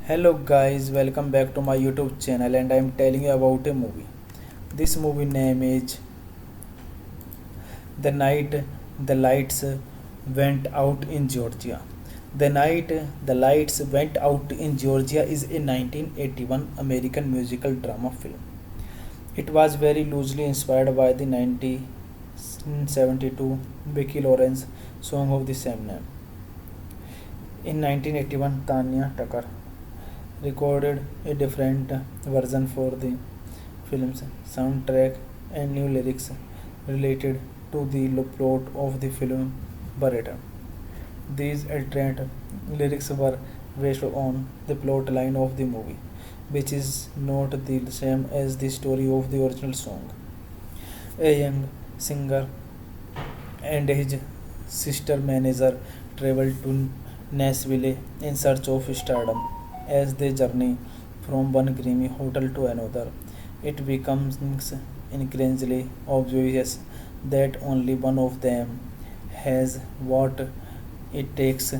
Hello guys, welcome back to my YouTube channel and I am telling you about a movie. This movie name is The Night the Lights Went Out in Georgia. The Night the Lights Went Out in Georgia is a 1981 American musical drama film. It was very loosely inspired by the 1972 Vicki Lawrence song of the same name. In 1981, Tanya Tucker recorded a different version for the film's soundtrack and new lyrics related to the plot of the film were written. These alternate lyrics were based on the plot line of the movie, which is not the same as the story of the original song. A young singer and his sister manager travel to Nashville in search of stardom. As they journey from one grimy hotel to another, it becomes increasingly obvious that only one of them has what it takes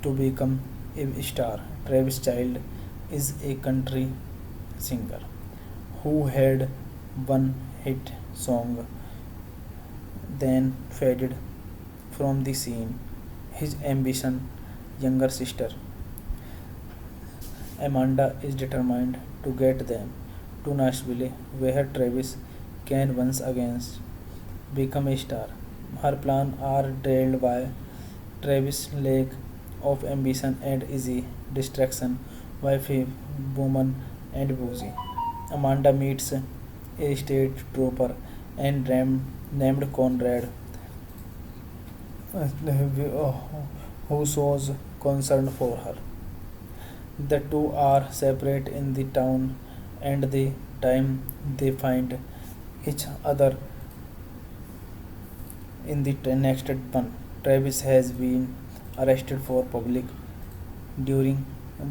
to become a star. Travis Child is a country singer who had one hit song, then faded from the scene. His ambition, younger sister Amanda, is determined to get them to Nashville, where Travis can once again become a star. Her plans are derailed by Travis' lack of ambition and easy distraction by woman and boozy. Amanda meets a state trooper and named Conrad, who shows concern for her. The two are separate in the town, and the time they find each other in the next one. Travis has been arrested for public during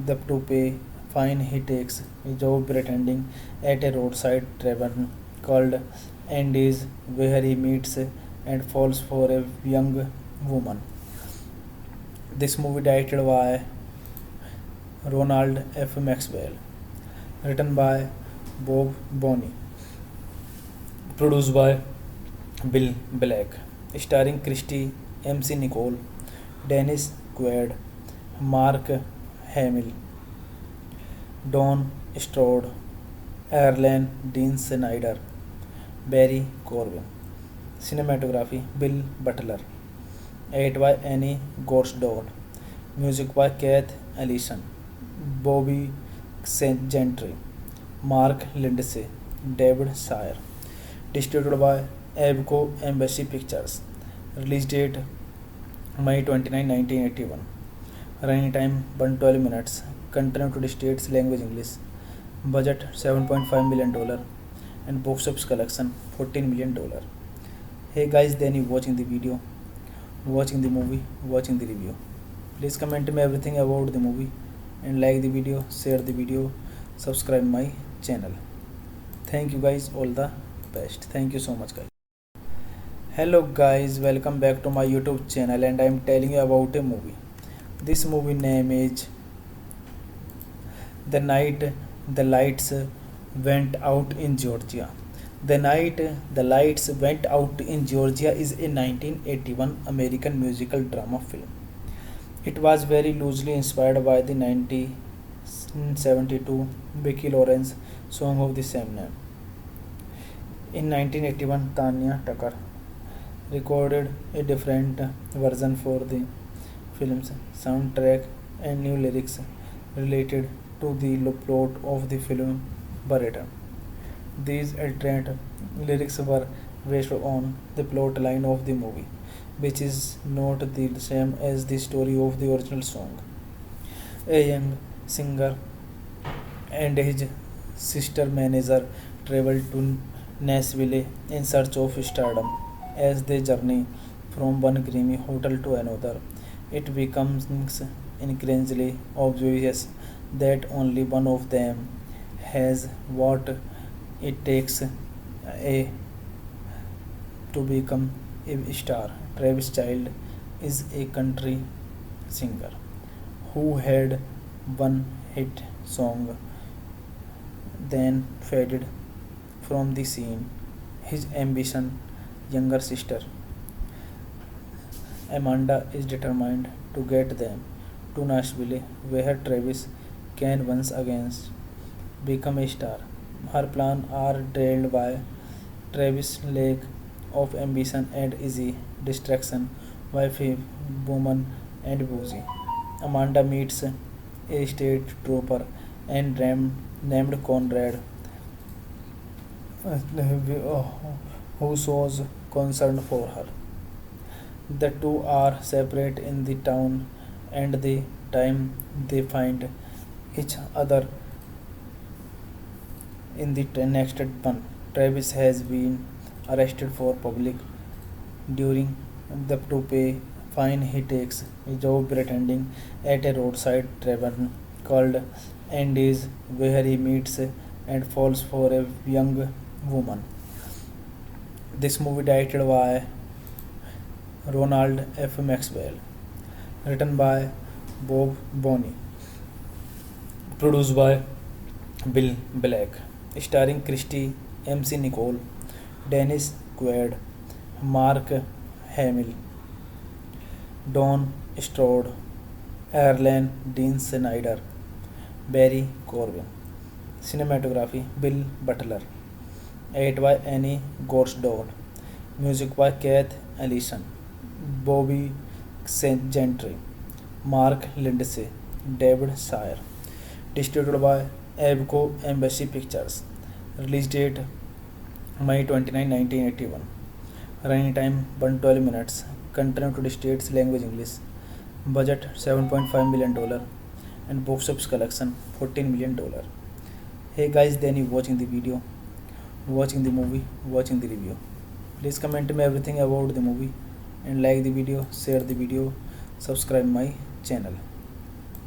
the to pay fine. He takes a job pretending at a roadside tavern called Andy's, where he meets and falls for a young woman. This movie directed by Ronald F. Maxwell, written by Bob Bonney, produced by Bill Black, starring Christy MC Nicole, Dennis Quaid, Mark Hamill, Don Stroud, Erlen Dean Snyder, Barry Corwin. Cinematography Bill Butler. Edit by Annie Gorsdorf. Music by Keith Ellison, Bobby Gentry, Mark Lindsay, David Sayer. Distributed by Abco Embassy Pictures. Release date May 29, 1981. Running time 112 minutes. Content United States language English. Budget $7.5 million and box office collection $14 million. Hey guys, then you watching the video, watching the movie, watching the review. Please comment me everything about the movie and like the video, share the video, subscribe my channel. Thank you guys, all the best. Thank you so much guys. Hello guys, welcome back to my YouTube channel and I am telling you about a movie. This movie name is The Night the Lights Went Out in Georgia. The Night the Lights Went Out in Georgia is a 1981 American musical drama film. It was very loosely inspired by the 1972 Vicki Lawrence song of the same name. In 1981, Tanya Tucker recorded a different version for the film's soundtrack and new lyrics related to the plot of the film were written. These alternate lyrics were based on the plot line of the movie, which is not the same as the story of the original song. A young singer and his sister manager travel to Nashville in search of stardom. As they journey from one grimy hotel to another, it becomes increasingly obvious that only one of them has what it takes to become a star. Travis Child is a country singer who had one hit song, then faded from the scene. His ambition, younger sister Amanda, is determined to get them to Nashville, where Travis can once again become a star. Her plans are derailed by Travis' lack of ambition and easy distraction by a woman and boozy. Amanda meets a state trooper and named Conrad, who shows concern for her. The two are separate in the town, and the time they find each other in the next one. Travis has been arrested for public during the to pay fine. He takes a job pretending at a roadside tavern called Andy's, where he meets and falls for a young woman. This movie directed by Ronald F. Maxwell, written by Bob Bonney, produced by Bill Black, starring Christy MC Nicole, Dennis Quaid, Mark Hamill, Don Stroud, Erlen Dean Snyder, Barry Corwin. Cinematography Bill Butler. Edit by Annie Gorsdorf. Music by Keith Ellison, Bobby Gentry, Mark Lindsay, David Sayer. Distributed by Abco Embassy Pictures. Release date May 29, 1981. Running time 112 minutes. Content United States language English. Budget $7.5 million and box office collection $14 million. Hey guys, then you watching the video, watching the movie, watching the review. Please comment me everything about the movie and like the video, share the video, subscribe my channel.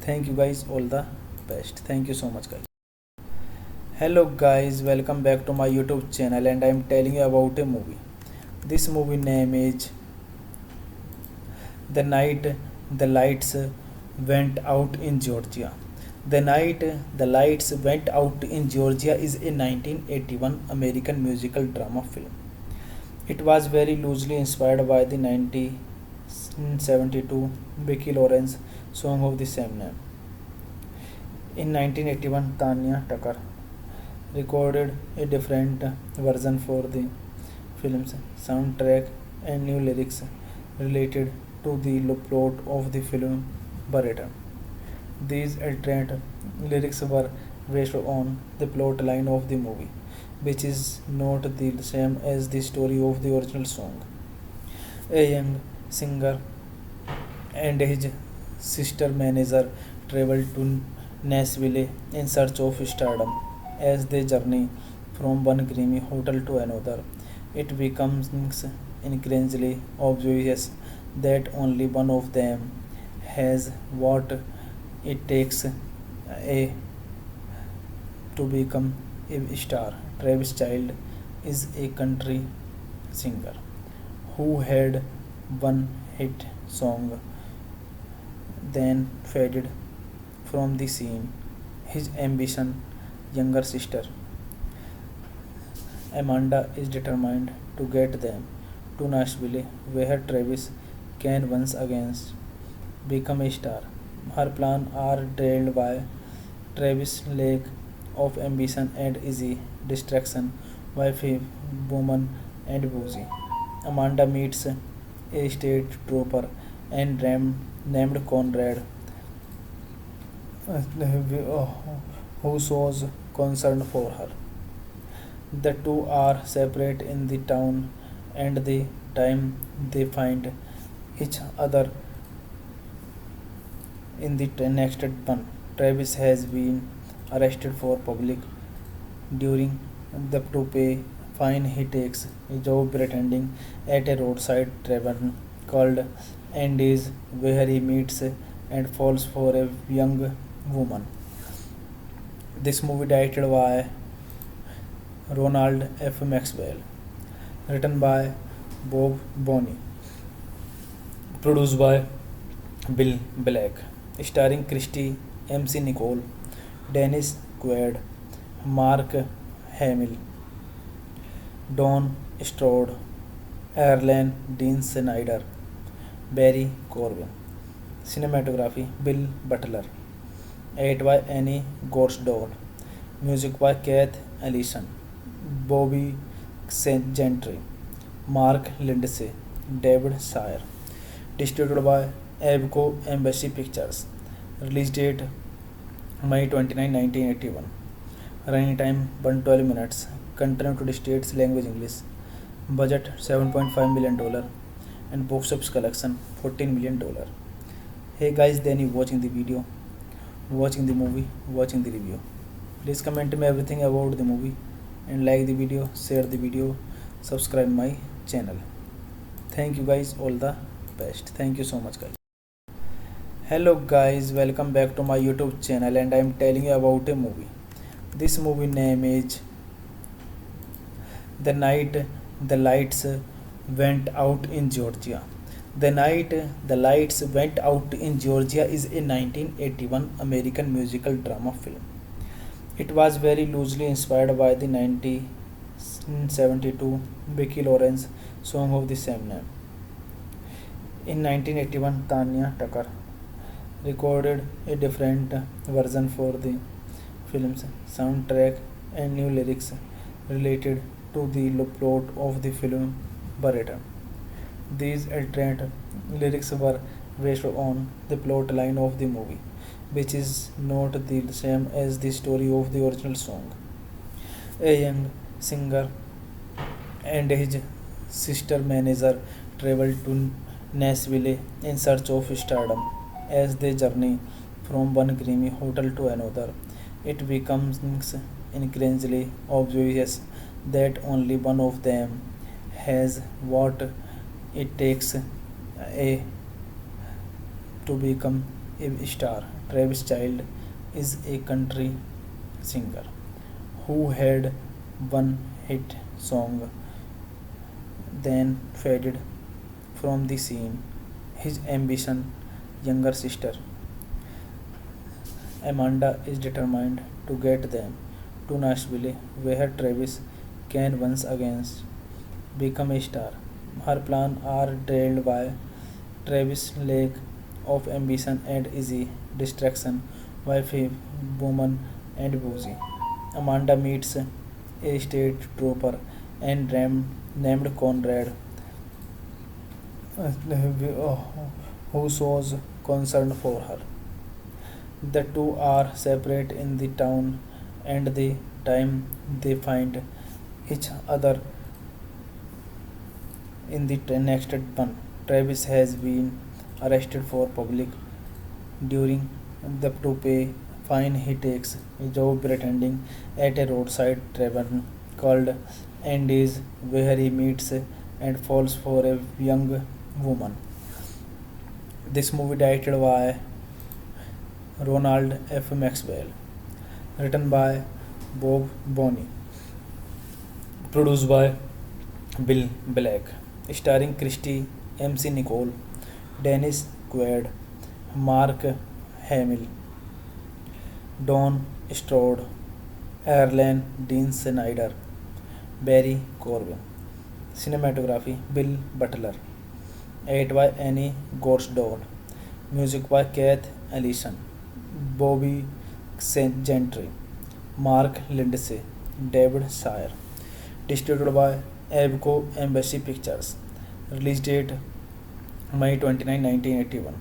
Thank you guys, all the best. Thank you so much guys. Hello guys, welcome back to my YouTube channel and I am telling you about a movie. This movie name is The Night the Lights Went Out in Georgia. The Night the Lights Went Out in Georgia is a 1981 American musical drama film. It was very loosely inspired by the 1972 Vicki Lawrence song of the same name. In 1981, Tanya Tucker recorded a different version for the film's soundtrack and new lyrics related to the plot of the film Barretta. These alternate lyrics were based on the plot line of the movie, which is not the same as the story of the original song. A young singer and his sister manager travel to Nashville in search of stardom. As they journey from one creamy hotel to another, it becomes increasingly obvious that only one of them has what it takes to become a star. Travis Child is a country singer who had one hit song, then faded from the scene. His ambition, younger sister Amanda, is determined to get them to Nashville, where Travis can once again become a star. Her plans are derailed by Travis' lack of ambition and easy distraction by a woman and boozy. Amanda meets a state trooper and named Conrad, who shows concern for her. The two are separate in the town, and the time they find each other in the next one. Travis has been arrested for public during the to pay fine. He takes a job pretending at a roadside tavern called Andy's, where he meets and falls for a young woman. This movie directed by Ronald F. Maxwell, written by Bob Bonney, produced by Bill Black, starring Christy MC Nicole, Dennis Quaid, Mark Hamill, Don Strode, Erlen Dean Snyder, Barry Corbin. Cinematography Bill Butler. Edit by Annie Gorsdorf. Music by Keith Ellison, Bobby Gentry, Mark Lindsay, David Sayer. Distributed by Abco Embassy Pictures. Release date May 29, 1981. Running time 112 minutes. Content United States language English. Budget $7.5 million and box office collection $14 million. Hey guys, then you watching the video, watching the movie, watching the review. Please comment me everything about the movie and like the video, share the video, subscribe my channel. Thank you guys, all the best. Thank you so much guys. Hello guys, welcome back to my YouTube channel, and I am telling you about a movie. This movie name is The Night the Lights Went Out in Georgia. The Night the Lights Went Out in Georgia is a 1981 American musical drama film. It was very loosely inspired by the 1972 Vicki Lawrence song of the same name. In 1981, Tanya Tucker recorded a different version for the film's soundtrack and new lyrics related to the plot of the film Barretta. These alternate lyrics were based on the plot line of the movie, which is not the same as the story of the original song. A young singer and his sister manager travel to Nashville in search of stardom. As they journey from one creamy hotel to another, it becomes increasingly obvious that only one of them has what it takes to become a star. Travis Child is a country singer who had one hit song, then faded from the scene. His ambition, younger sister Amanda, is determined to get them to Nashville, where Travis can once again become a star. Her plans are derailed by Travis' lack of ambition and easy distraction wife, woman, and Boozy. Amanda meets a state trooper and named Conrad, who shows concern for her. The two are separate in the town, and the time they find each other in the next one. Travis has been arrested for public during the to pay fine. He takes a job pretending at a roadside tavern called Andy's, where he meets and falls for a young woman. This movie directed by Ronald F. Maxwell, written by Bob Bonney, produced by Bill Black, starring Christy MC Nicole, Dennis Quaid, Mark Hamill, Don Stroud, Erlen Dean Snyder, Barry Corbin. Cinematography Bill Butler. Edit by Annie Gorsdorf. Music by Keith Ellison, Bobby St. Gentry, Mark Lindsay, David Sayer. Distributed by Abco Embassy Pictures. Release date May 29, 1981.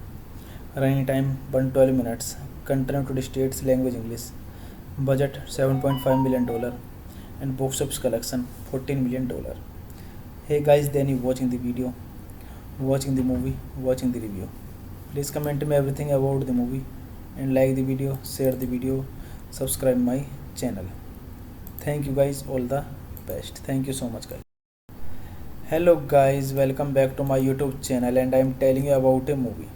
Running time 112 minutes. Content United States language English. Budget $7.5 million and box office collection $14 million. Hey guys, then you watching the video, watching the movie, watching the review. Please comment me everything about the movie and like the video, share the video, subscribe my channel. Thank you guys, all the best. Thank you so much guys. Hello guys, welcome back to my YouTube channel, and I am telling you about a movie.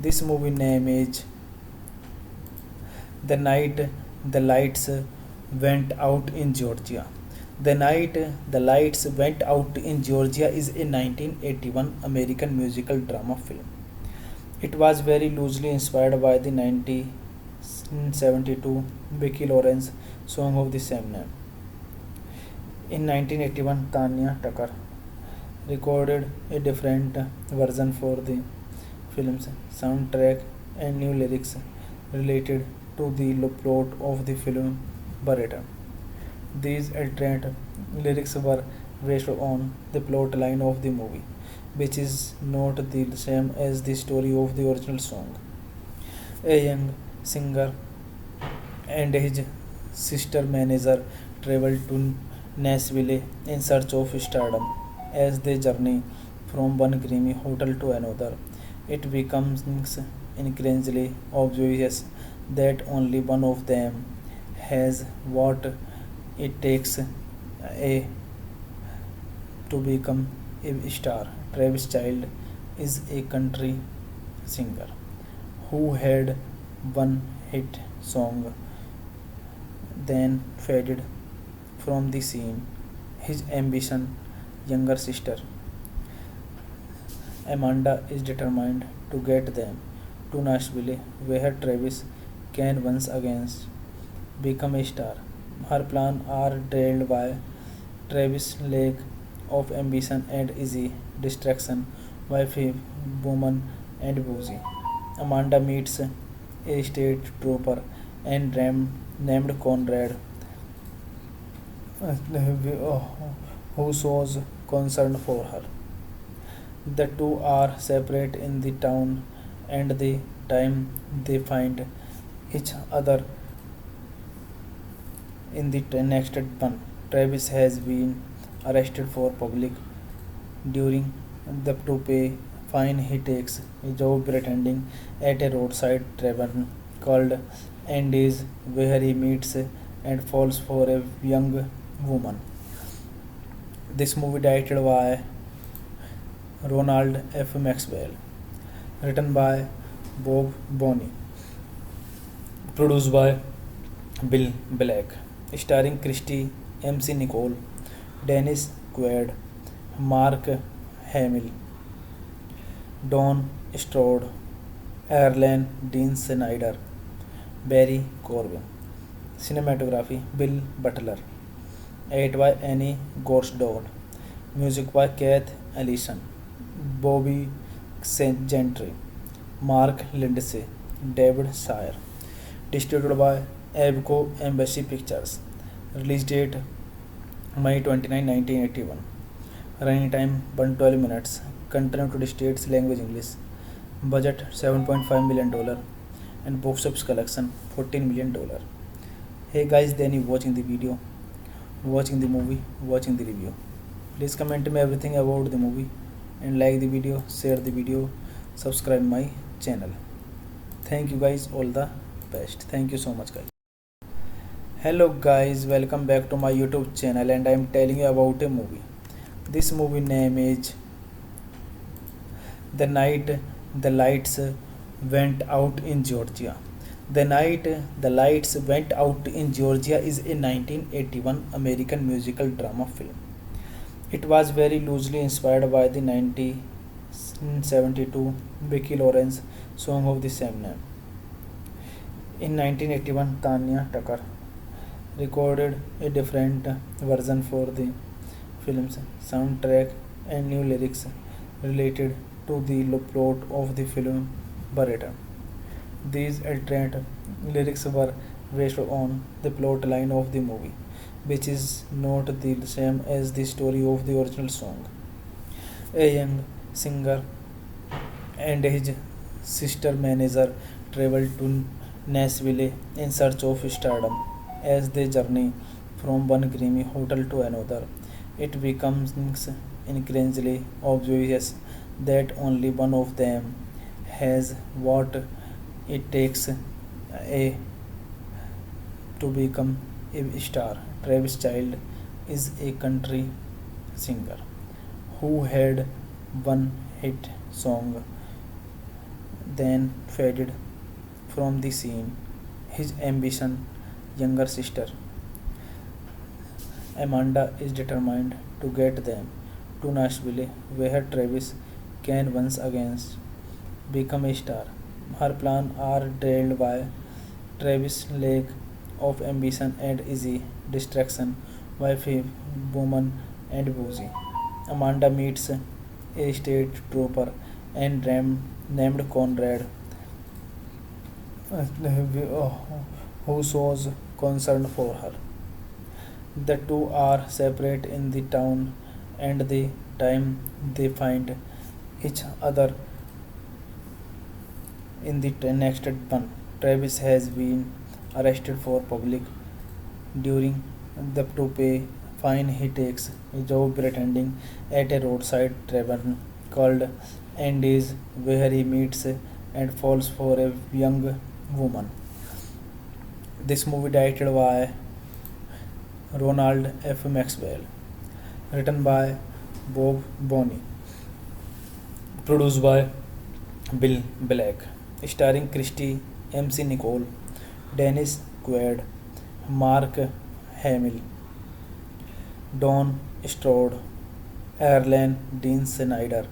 This movie name is The Night the Lights Went Out in Georgia. The Night the Lights Went Out in Georgia is a 1981 American musical drama film. It was very loosely inspired by the 1972 Vicki Lawrence song of the same name. In 1981, Tanya Tucker recorded a different version for the film's soundtrack and new lyrics related to the plot of the film Barretta. These alternate lyrics were based on the plot line of the movie, which is not the same as the story of the original song. A young singer and his sister manager travel to Nashville in search of stardom. As they journey from one creamy hotel to another, it becomes increasingly obvious that only one of them has what it takes to become a star. Travis Child is a country singer who had one hit song, then faded from the scene. His ambition, younger sister Amanda, is determined to get them to Nashville, where Travis can once again become a star. Her plans are derailed by Travis' lack of ambition and easy distraction by woman and Boozy. Amanda meets a state trooper and named Conrad, who shows concern for her. The two are separate in the town, and the time they find each other in the next one. Travis has been arrested for public during the to pay fine. He takes a job pretending at a roadside tavern called Andy's, where he meets and falls for a young woman. This movie directed by Ronald F. Maxwell, written by Bob Bonney, produced by Bill Black, starring Christy MC Nicole, Dennis Quaid, Mark Hamill, Don Stroud, Erlen Dean Snyder, Barry Corbin. Cinematography Bill Butler. Edit by Annie Gorsdorf. Music by Keith Ellison, Bobby St. Gentry, Mark Lindsay, David Sayer. distributed by Abco Embassy Pictures. Release date May 29, 1981. Running time 112 minutes. Content to states language English. Budget $7.5 million and box office collection $14 million. Hey guys, then you watching the video, watching the movie, watching the review. Please comment me everything about the movie and like the video, share the video, subscribe my channel. Thank you guys, all the best. Thank you so much guys. Hello guys, welcome back to my YouTube channel and I am telling you about a movie. This movie name is The Night the Lights Went Out in Georgia. The Night the Lights Went Out in Georgia is a 1981 American musical drama film. It was very loosely inspired by the 1972 Vicki Lawrence song of the same name. In 1981, Tanya Tucker recorded a different version for the film's soundtrack and new lyrics related to the plot of the film Barretta. These alternate lyrics were based on the plot line of the movie, which is not the same as the story of the original song. A young singer and his sister manager travel to Nashville in search of stardom. As they journey from one creamy hotel to another, it becomes increasingly obvious that only one of them has what it takes to become a star. Travis Child is a country singer who had one hit song, then faded from the scene. His ambition, younger sister Amanda, is determined to get them to Nashville, where Travis can once again become a star. Her plans are derailed by Travis' lack of ambition and easy distraction by a woman and boozy. Amanda meets a state trooper and named Conrad, who shows concern for her. The two are separate in the town, and the time they find each other in the next one. Travis has been arrested for public during the to pay fine. He takes a job pretending at a roadside tavern called Andy's, where he meets and falls for a young woman. This movie directed by Ronald F. Maxwell, written by Bob Bonney, produced by Bill Black, starring Christy MC Nicole, Dennis Quaid, Mark Hamill, Don Strode, Erlen Dean Snyder,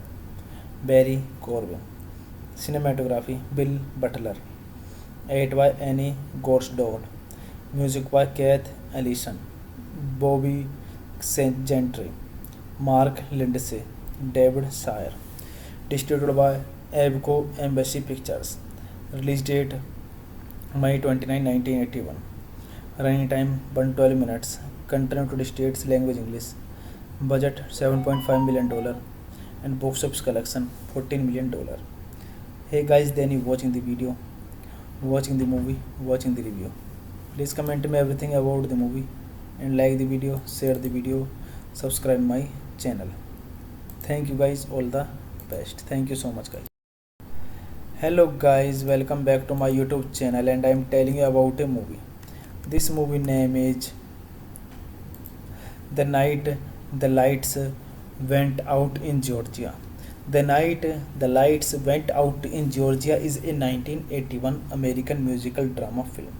Barry Corbin. Cinematography Bill Butler. Edit by Annie Gorsdorf. Music by Keith Ellison, Bobby Gentry, Mark Lindsay, David Sayer. Distributed by Abco Embassy Pictures. Release date May 29, 1981. Running time 112 minutes. Content to states language English. Budget $7.5 million and box office collection $14 million. Hey guys, then you watching the video, watching the movie, watching the review. Please comment me everything about the movie and like the video, share the video, subscribe my channel. Thank you guys, all the best. Thank you so much guys. Hello guys, welcome back to my YouTube channel and I am telling you about a movie. This movie name is The Night the Lights Went Out in Georgia. The Night the Lights Went Out in Georgia is a 1981 American musical drama film.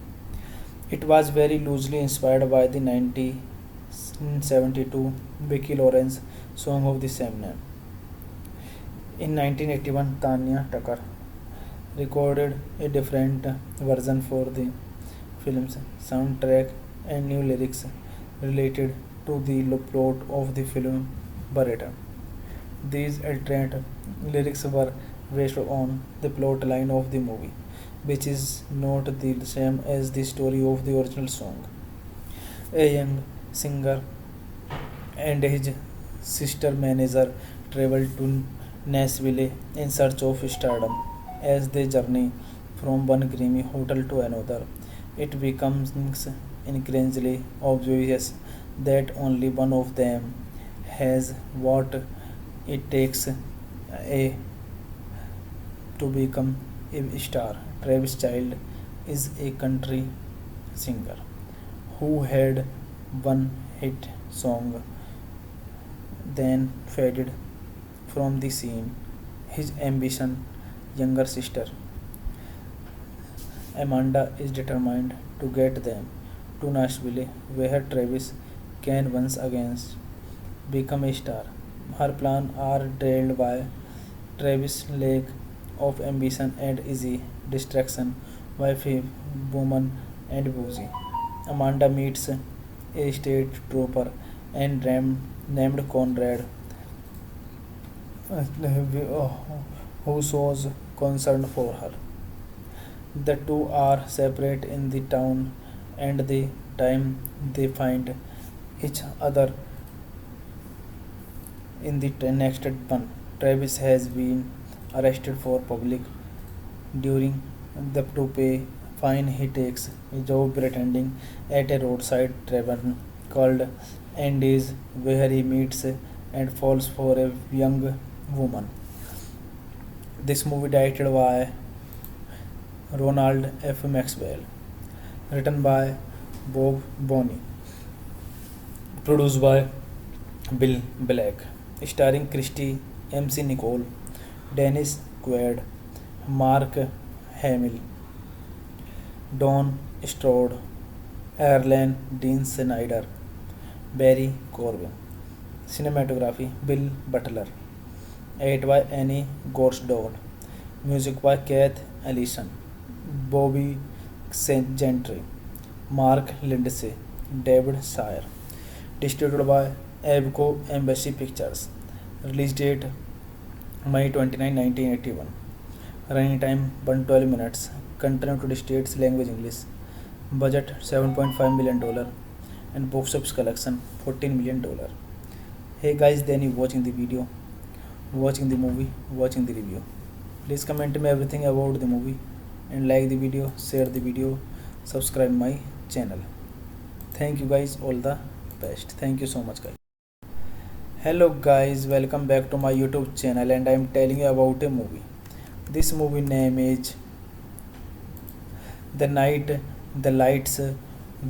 It was very loosely inspired by the 1972 Vicki Lawrence song of the same name. In 1981, Tanya Tucker recorded a different version for the film's soundtrack and new lyrics related to the plot of the film Barretta. These alternate lyrics were based on the plot line of the movie, which is not the same as the story of the original song. A young singer and his sister manager travel to Nashville in search of stardom. As they journey from one creamy hotel to another, it becomes increasingly obvious that only one of them has what it takes to become a star. Travis Child is a country singer who had one hit song, then faded from the scene. His ambition, younger sister Amanda, is determined to get them to Nashville, where Travis can once again become a star. Her plans are derailed by Travis' lack of ambition and easy distraction by a woman and boozy. Amanda meets a state trooper and named Conrad, who shows concern for her. The two are separate in the town, and the time they find each other in the next one. Travis has been arrested for public during the to pay fine. He takes a job pretending at a roadside tavern called Andy's, where he meets and falls for a young woman. This movie directed by Ronald F. Maxwell, written by Bob Bonney, produced by Bill Black, starring Christy MC Nicole, Dennis Quaid, Mark Hamill, Don Strode, Erlen Dean Snyder, Barry Corbin. Cinematography Bill Butler. Edit by Annie Gorsdorf. Music by Keith Ellison, Bobby Gentry, Mark Lindsay, David Sayer. Distributed by Abco Embassy Pictures. Release date May 29, 1981. Running time 112 minutes. Content to the states language English. Budget $7.5 million and box office collection $14 million. Hey guys, then you watching the video, watching the movie, watching the review. Please comment me everything about the movie and like the video, share the video, subscribe my channel. Thank you guys, all the best. Thank you so much guys. Hello guys, welcome back to my YouTube channel, and I am telling you about a movie. This movie name is The Night the Lights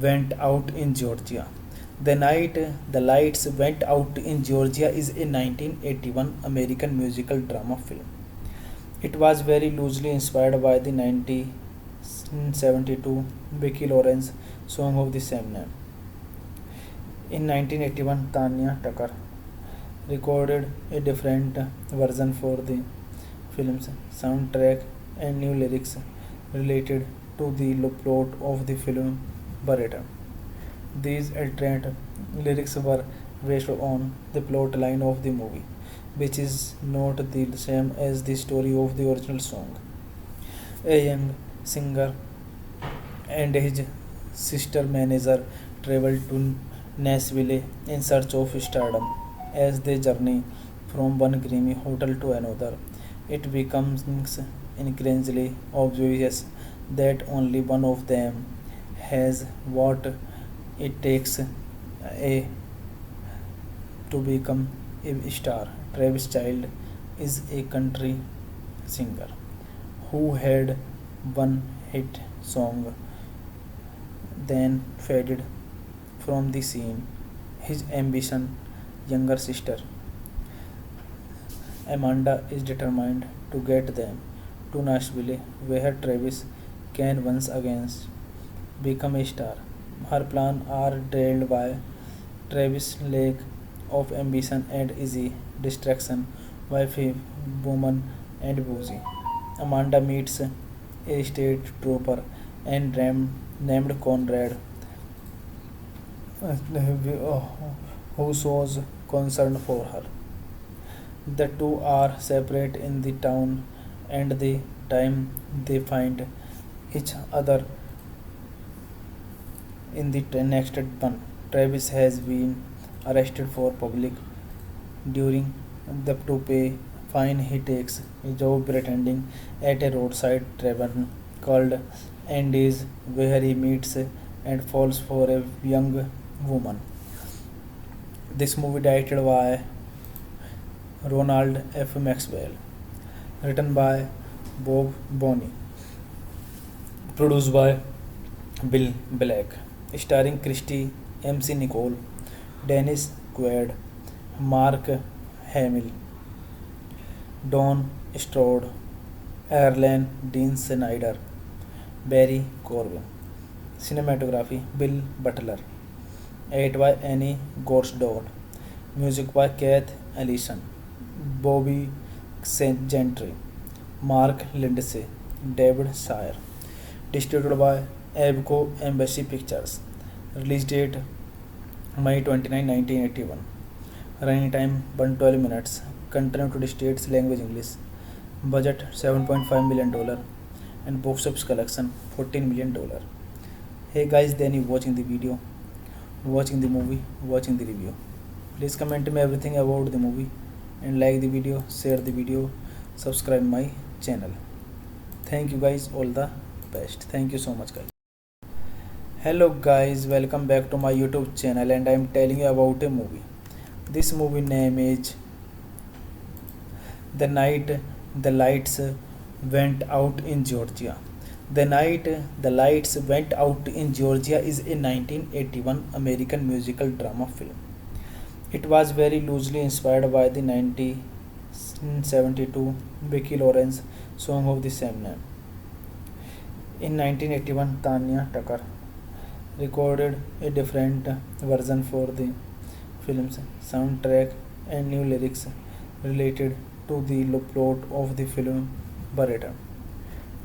Went Out in Georgia. The Night the Lights Went Out in Georgia is a 1981 American musical drama film. It was very loosely inspired by the 1972 Vicki Lawrence song of the same name. In 1981, Tanya Tucker recorded a different version for the film's soundtrack and new lyrics related to the plot of the film Barretta. These alternate lyrics were based on the plot line of the movie, which is not the same as the story of the original song. A young singer and his sister manager travel to Nashville in search of stardom. As they journey from one creamy hotel to another, it becomes increasingly obvious that only one of them has what it takes to become a star. Travis Child is a country singer who had one hit song, then faded from the scene. His ambition, younger sister Amanda, is determined to get them to Nashville, where Travis can once again become a star. Her plans are derailed by Travis' lack of ambition and easy distraction by a woman and boozy. Amanda meets a state trooper and named Conrad, who shows concern for her. The two are separate in the town, and the time they find each other in the next month. Travis has been arrested for public during the to pay fine. He takes a job pretending at a roadside tavern called Andy's, where he meets and falls for a young woman. This movie directed by Ronald F. Maxwell, written by Bob Bonney, produced by Bill Black, starring Christy MC Nicole, Dennis Quaid, Mark Hamill, Don Stroud, Erlen Dean Snyder, Barry Corbin. Cinematography Bill Butler. Edit by Annie Gorsdorf. Music by Keith Ellison, Bobby St. Gentry, Mark Lindsay, David Sayer. Distributed by Abco Embassy Pictures. Release date May 29, 1981. Running time 112 minutes. Country United States language English. Budget $7.5 million and box office collection $14 million. Hey guys, then you watching the video, watching the movie, watching the review. Please comment me everything about the movie and like the video, share the video, subscribe my channel. Thank you guys, all the best. Thank you so much guys. Hello guys, welcome back to my YouTube channel and I am telling you about a movie. This movie name is The Night the Lights Went Out in Georgia. The Night the Lights Went Out in Georgia is a 1981 American musical drama film. It was very loosely inspired by the 1972 Vicki Lawrence song of the same name. In 1981, Tanya Tucker recorded a different version for the film's soundtrack and new lyrics related to the plot of the film Barretta.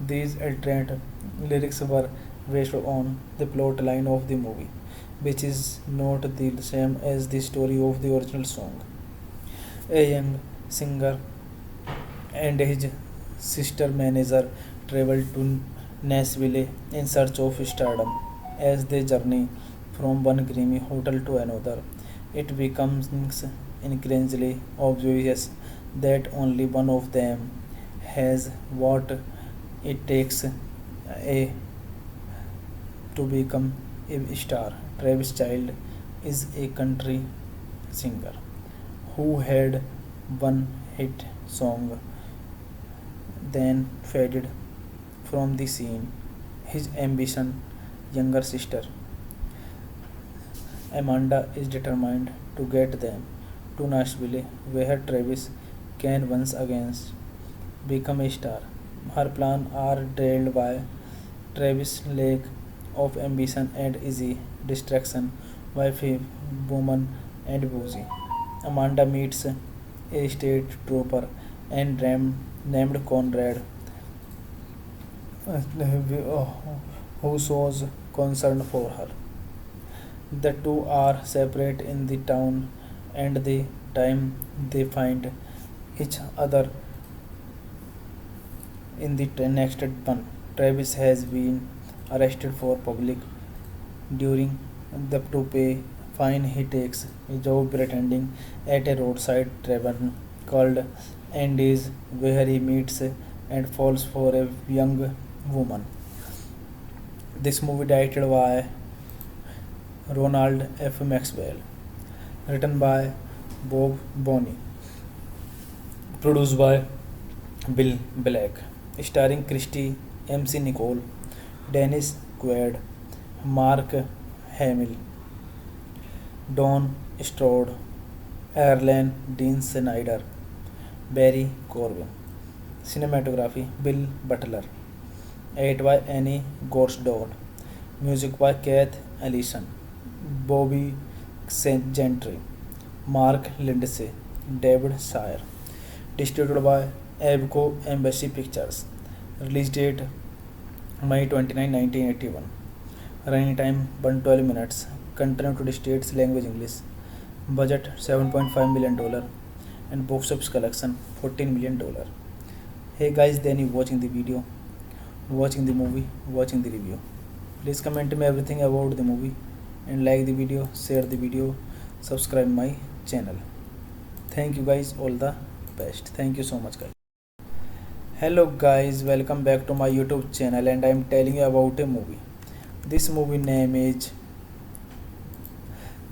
These alternate lyrics were based on the plot line of the movie, which is not the same as the story of the original song. A young singer and his sister manager travel to Nashville in search of stardom. As they journey from one creamy hotel to another, it becomes increasingly obvious that only one of them has what it takes to become a star. Travis Child is a country singer who had one hit song, then faded from the scene. His ambition, younger sister Amanda, is determined to get them to Nashville, where Travis can once again become a star. Her plans are derailed by Travis' lack of ambition and easy distraction by a woman and boozy. Amanda meets a state trooper and named Conrad, who shows concern for her. The two are separate in the town, and the time they find each other in the next month. Travis has been arrested for public during the to pay fine. He takes a job pretending at a roadside tavern called Andy's, where he meets and falls for a young woman. This movie directed by Ronald F. Maxwell, written by Bob Bonney, produced by Bill Black, starring Christy MC Nicole, Dennis Quaid, Mark Hamill, Don Stroud, Erlen Dean Snyder, Barry Corbin. Cinematography Bill Butler. Edit by Annie Gorsdorf. Music by Keith Ellison, Bobby St. Gentry, Mark Lindsay, David Sayer. Distributed by Abco Embassy Pictures. Release date May 29, 1981. Running time 112 minutes. Country United States language English. Budget $7.5 million and box office collection $14 million. Hey guys, then you watching the video, watching the movie, watching the review. Please comment me everything about the movie and like the video, share the video, subscribe my channel. Thank you guys, all the best. Thank you so much guys. Hello guys, welcome back to my YouTube channel and I am telling you about a movie. This movie name is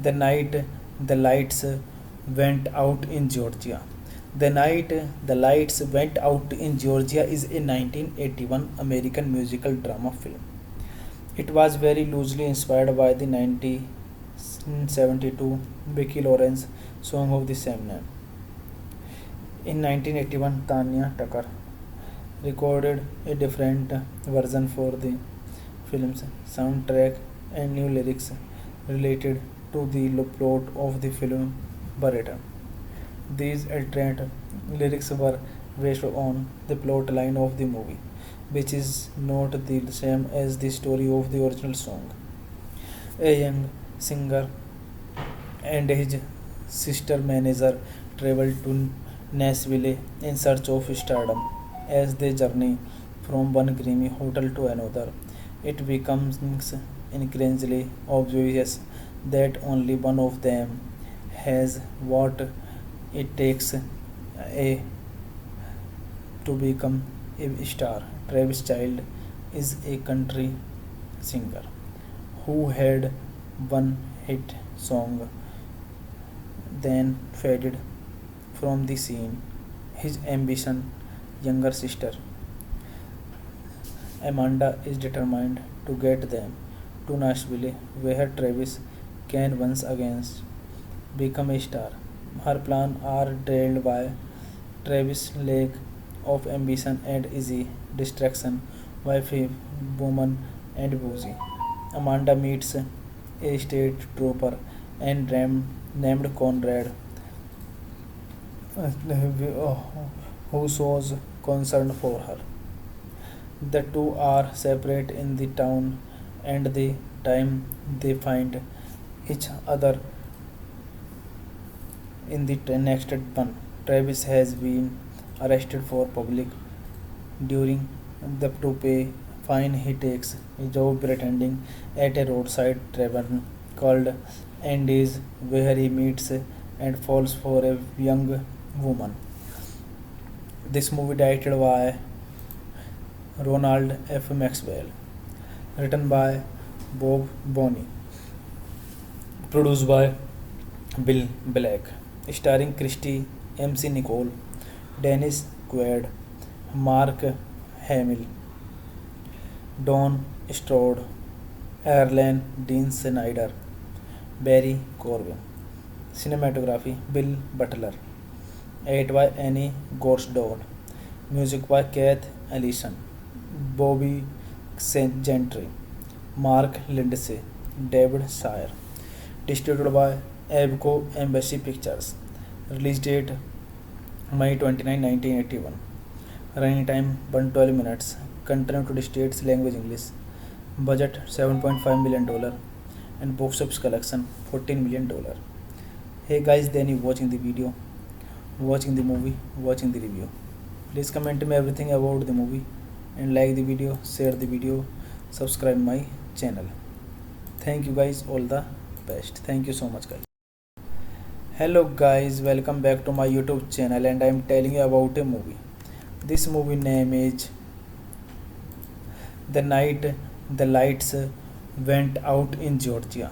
The Night the Lights Went Out in Georgia. The Night the Lights Went Out in Georgia is a 1981 American musical drama film. It was very loosely inspired by the 1972 Vicki Lawrence song of the same name. In 1981, Tanya Tucker recorded a different version for the film's soundtrack and new lyrics related to the plot of the film Barretta. These alternate lyrics were based on the plot line of the movie, which is not the same as the story of the original song. A young singer and his sister manager travel to Nashville in search of stardom. As they journey from one creamy hotel to another, it becomes increasingly obvious that only one of them has what it takes to become a star. Travis Child is a country singer who had one hit song then faded from the scene. His ambition, younger sister Amanda, is determined to get them to Nashville, where Travis can once again become a star. Her plans are derailed by Travis' lack of ambition and easy distraction by woman and boozy. Amanda meets a state trooper and named Conrad, who shows concern for her. The two are separate in the town, and the time they find each other in the next one. Travis has been arrested for public during the to pay fine. He takes a job pretending at a roadside tavern called Andy's, where he meets and falls for a young woman. This movie directed by Ronald F. Maxwell, written by Bob Bonney, produced by Bill Black, starring Christy MC Nicole, Dennis Quaid, Mark Hamill, Don Stroud, Erlen Dean Snyder, Barry Corbin. Cinematography Bill Butler. Edit by Annie Gorsdorf. Music by Keith Ellison, Bobby Gentry, Mark Lindsay, David Sayer. Distributed by Abco Embassy Pictures. Release date May 29, 1981. Running time 112 minutes. Country United States language English. Budget $7.5 million and box office collection $14 million. Hey guys, then you watching the video, watching the movie, watching the review. Please comment me everything about the movie and like the video, share the video, subscribe my channel. Thank you guys, all the best. Thank you so much guys. Hello guys, welcome back to my YouTube channel and I am telling you about a movie. This movie name is The Night the Lights Went Out in Georgia.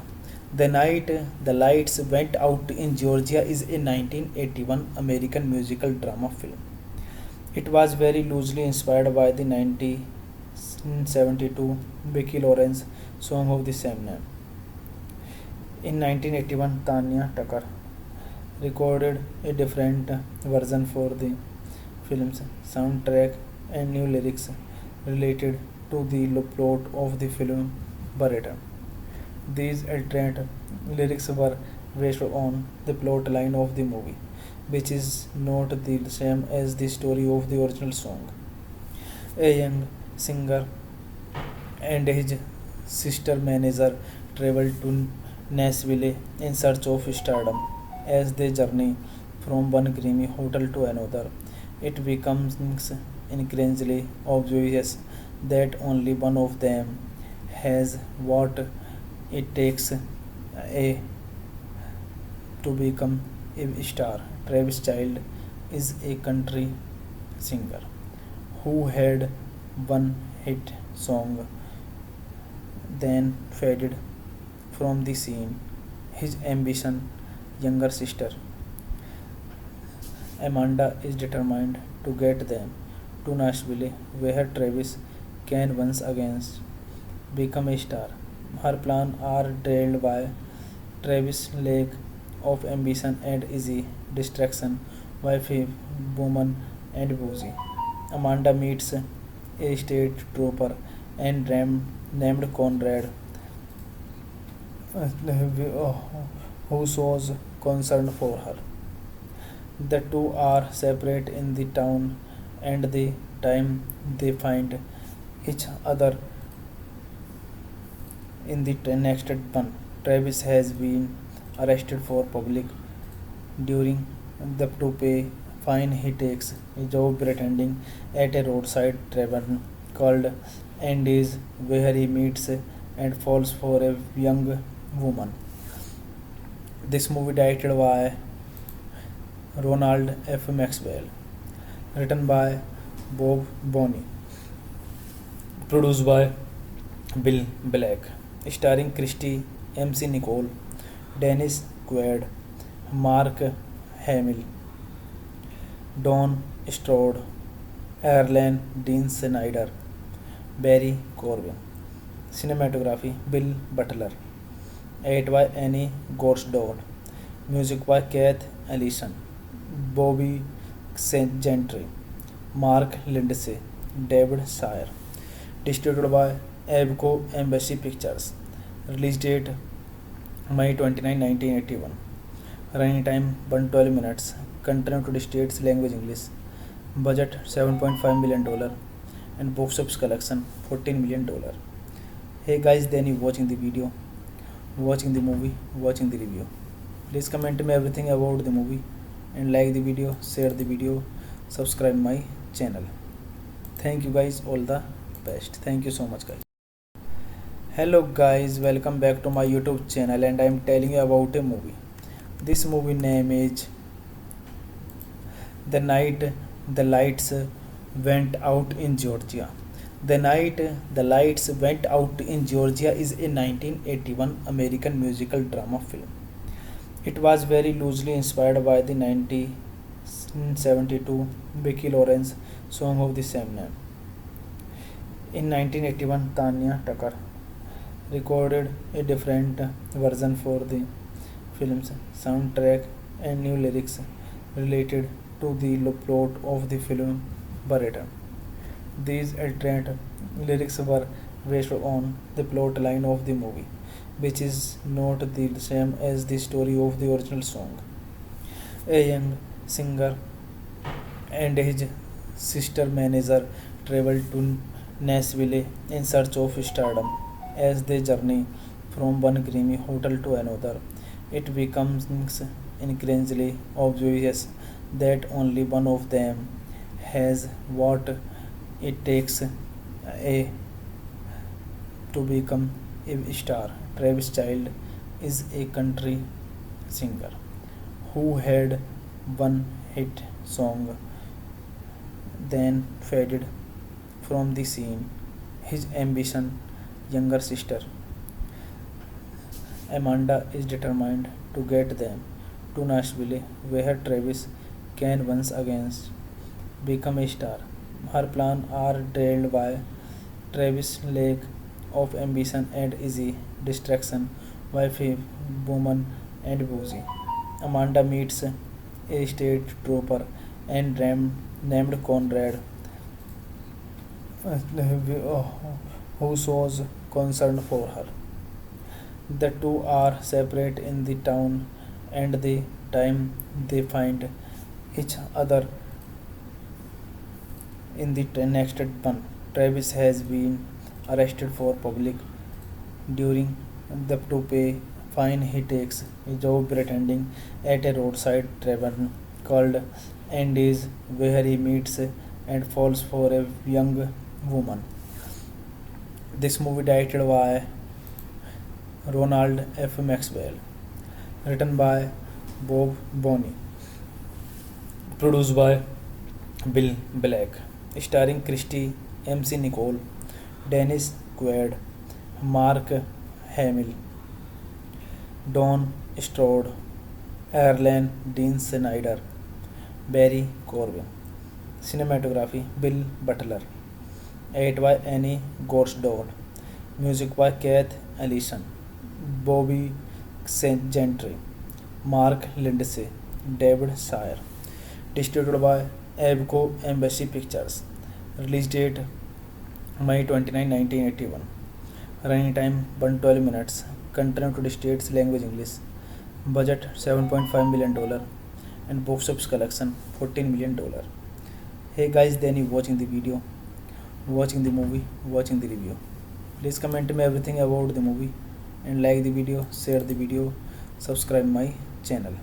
The Night the Lights Went Out in Georgia is a 1981 American musical drama film. It was very loosely inspired by the 1972 Vicki Lawrence song of the same name. In 1981, Tanya Tucker recorded a different version for the film's soundtrack and new lyrics related to the plot of the film Barretta. These alternate lyrics were based on the plot line of the movie, which is not the same as the story of the original song. A young singer and his sister manager travel to Nashville in search of stardom. As they journey from one creamy hotel to another, it becomes increasingly obvious that only one of them has what it takes a to become a star. Travis Child is a country singer who had one hit song, then faded from the scene. His ambition, younger sister Amanda, is determined to get them to Nashville, where Travis can once again become a star. Her plans are derailed by Travis' lack of ambition and easy distraction by woman and boozy. Amanda meets a state trooper and named Conrad, who shows concern for her. The two are separate in the town, and the time they find each other in the next one. Travis has been arrested for public during the to pay fine. He takes a job pretending at a roadside tavern called Andy's, where he meets and falls for a young woman. This movie directed by Ronald F. Maxwell, written by Bob Bonney, produced by Bill Black, starring Christy MC Nicole, Dennis Quaid, Mark Hamill, Don Stroud, Erlen Dean Snyder, Barry Corbin. Cinematography Bill Butler. Edit by Annie Gorsdod. Music by Keith Ellison, Bobby St. Gentry, Mark Lindsay, David Sayer. Distributed by Abco Embassy Pictures. Release date May 29, 1981. Running time 112 minutes. Country United States language English. Budget $7.5 million and box office collection $14 million. Hey guys, then you watching the video, watching the movie, watching the review. Please comment me everything about the movie and like the video, share the video, subscribe my channel. Thank you guys, all the best. Thank you so much guys. Hello guys, welcome back to my YouTube channel, and I am telling you about a movie. This movie name is The Night the Lights Went Out in Georgia. The Night the Lights Went Out in Georgia is a 1981 American musical drama film. It was very loosely inspired by the 1972 Vicki Lawrence song of the same name. In 1981, Tanya Tucker recorded a different version for the film's soundtrack, and new lyrics related to the plot of the film were written. These alternate lyrics were based on the plot line of the movie, which is not the same as the story of the original song. A young singer and his sister manager travel to Nashville in search of stardom. As they journey from one creamy hotel to another, it becomes increasingly obvious that only one of them has what it takes a to become a star. Travis Child is a country singer who had one hit song, then faded from the scene. His ambition, younger sister Amanda, is determined to get them to Nashville, where Travis can once again become a star. Her plans are derailed by Travis' lack of ambition and easy distraction by woman and boozy. Amanda meets a state trooper and named Conrad, who shows concern for her. The two are separate in the town, and the time they find each other in the next one. Travis has been arrested for public during the to pay fine. He takes a job pretending at a roadside tavern called Andy's, where he meets and falls for a young woman. This movie directed by Ronald F. Maxwell, written by Bob Bonney, produced by Bill Black, starring Christy MC Nicole, Dennis Quaid, Mark Hamill, Don Stroud, Erlen Dean Snyder, Barry Corbin. Cinematography Bill Butler. Edit by Annie Gorsdorf. Music by Keith Ellison, Bobby St. Gentry, Mark Lindsay, David Sayer. Distributed by Abco Embassy Pictures. Release date May 29, 1981. Running time 112 minutes. Country United States language English. Budget $7.5 million and box office collection $14 million. Hey guys, then you watching the video, watching the movie, watching the review. Please comment me everything about the movie and like the video, share the video, subscribe my channel.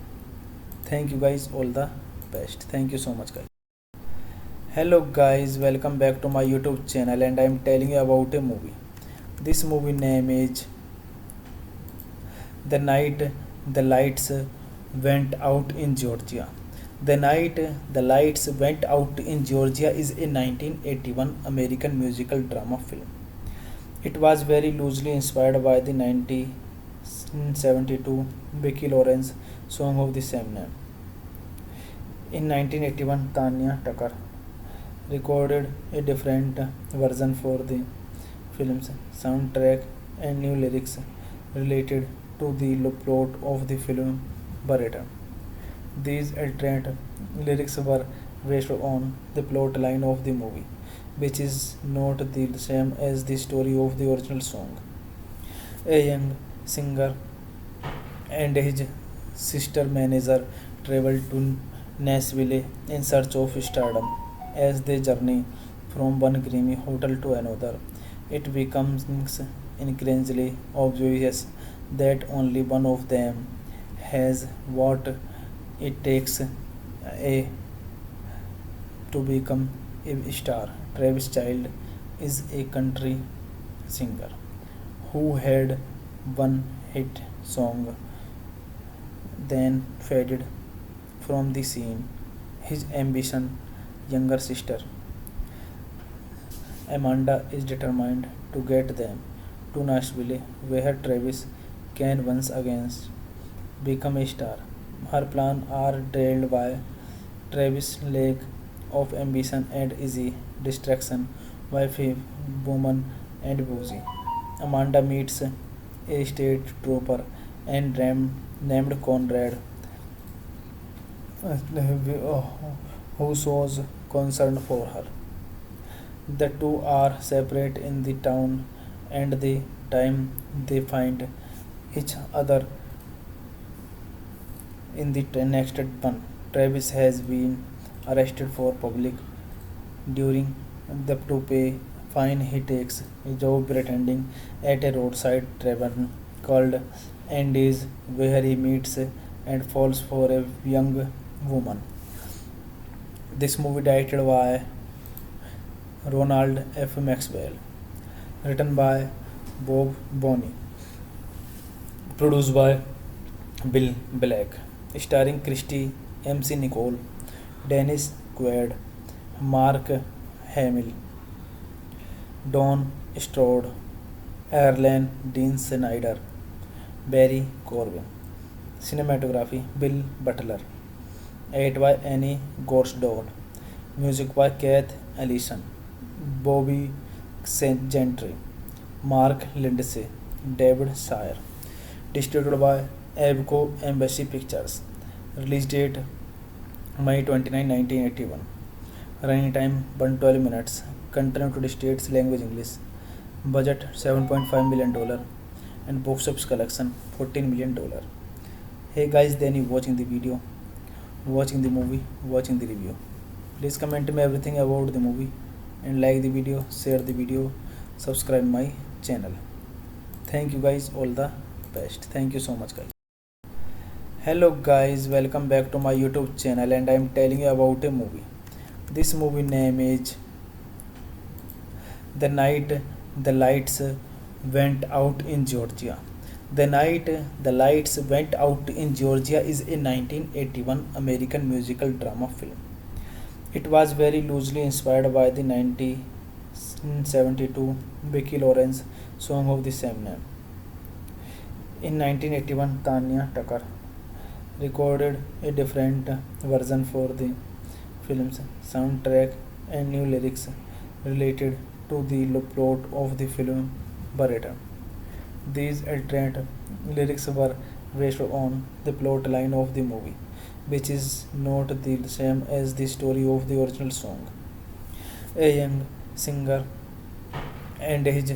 Thank you guys, all the best. Thank you so much guys. Hello guys, welcome back to my YouTube channel and I am telling you about a movie. This movie name is The Night the Lights Went Out in Georgia. The Night the Lights Went Out in Georgia is a 1981 American musical drama film. It was very loosely inspired by the 1972 Vicki Lawrence song of the same name. In 1981, Tanya Tucker recorded a different version for the film's soundtrack and new lyrics related to the plot of the film were written. These alternate lyrics were based on the plot line of the movie, which is not the same as the story of the original song. A young singer and his sister manager travel to Nashville in search of stardom. As they journey from one creamy hotel to another, it becomes increasingly obvious that only one of them has what it takes to become a star. Travis Child is a country singer who had one hit song, then faded from the scene. His ambition, younger sister Amanda, is determined to get them to Nashville, where Travis can once again become a star. Her plans are derailed by Travis' lack of ambition and easy distraction by a woman and boozy. Amanda meets a state trooper and named Conrad, who shows concern for her. The two are separate in the town, and the time they find each other in the next one. Travis has been arrested for public during the to pay fine. He takes a job pretending at a roadside tavern called Andy's, where he meets and falls for a young woman. This movie directed by Ronald F. Maxwell, written by Bob Bonney, produced by Bill Black, starring Christy MC Nicole, Dennis Quaid, Mark Hamill, Don Stroud, Erlen Dean Snyder, Barry Corbin. Cinematography Bill Butler. Edit by Annie Gorsdorf. Music by Keith Ellison, Bobby St. Gentry, Mark Lindsay, David Sayer. Distributed by Abco Embassy Pictures. Release date May 29, 1981. Running time 112 minutes. Country United States language English. Budget $7.5 million and box office collection $14 million. Hey guys, then you watching the video, watching the movie, watching the review. Please comment me everything about the movie and like the video, share the video, subscribe my channel. Thank you guys, all the best. Thank you so much guys. Hello guys, welcome back to my YouTube channel and I am telling you about a movie. This movie name is The Night the lights went out in Georgia. The night the lights went out in Georgia is a 1981 American musical drama film. It was very loosely inspired by the 1972 Vicki Lawrence song of the same name. In 1981, Tanya Tucker recorded a different version for the film's soundtrack and new lyrics related to the plot of the film Barretta. These alternate lyrics were based on the plot line of the movie, which is not the same as the story of the original song. A young singer and his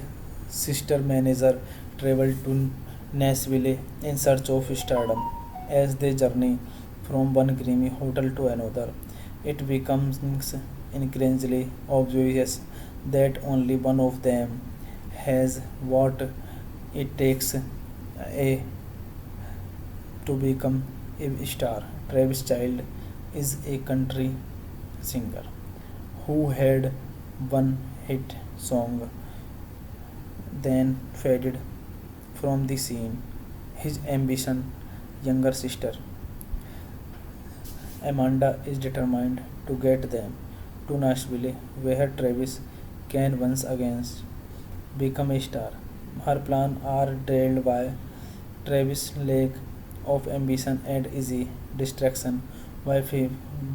sister manager travel to Nashville in search of stardom. As they journey from one grimy hotel to another, it becomes increasingly obvious that only one of them has what it takes a to become a star. Travis Child is a country singer who had one hit song, then faded from the scene. His ambition, younger sister Amanda, is determined to get them to Nashville, where Travis can once again become a star. Her plans are derailed by Travis' lack of ambition and easy distraction by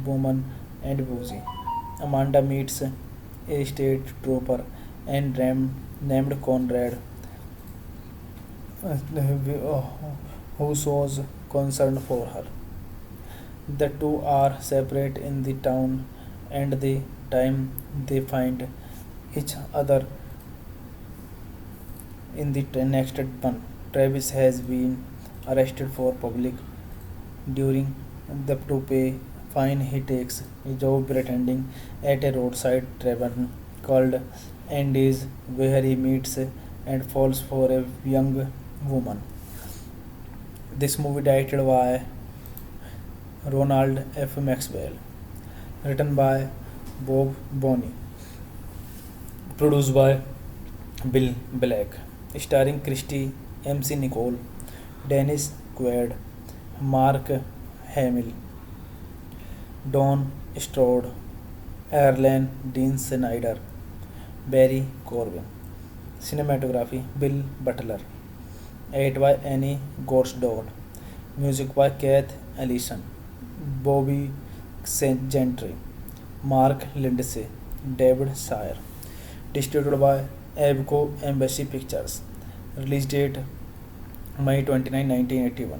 woman and boozy. Amanda meets a state trooper and named Conrad, who shows concern for her. The two are separate in the town, and the time they find each other in the next one. Travis has been arrested for public during the to pay fine. He takes a job pretending at a roadside tavern called Andy's, where he meets and falls for a young woman. This movie directed by Ronald F. Maxwell, written by Bob Bonney, produced by Bill Black, starring Christy MC Nicole, Dennis Quaid, Mark Hamill, Don Strode, Erlen Dean Snyder, Barry Corbin. Cinematography Bill Butler. Edit by Annie Gorsdod. Music by Keith Ellison, Bobby Gentry, Mark Lindsay, David Sayer. Distributed by Abco Embassy Pictures. Release date May 29, 1981.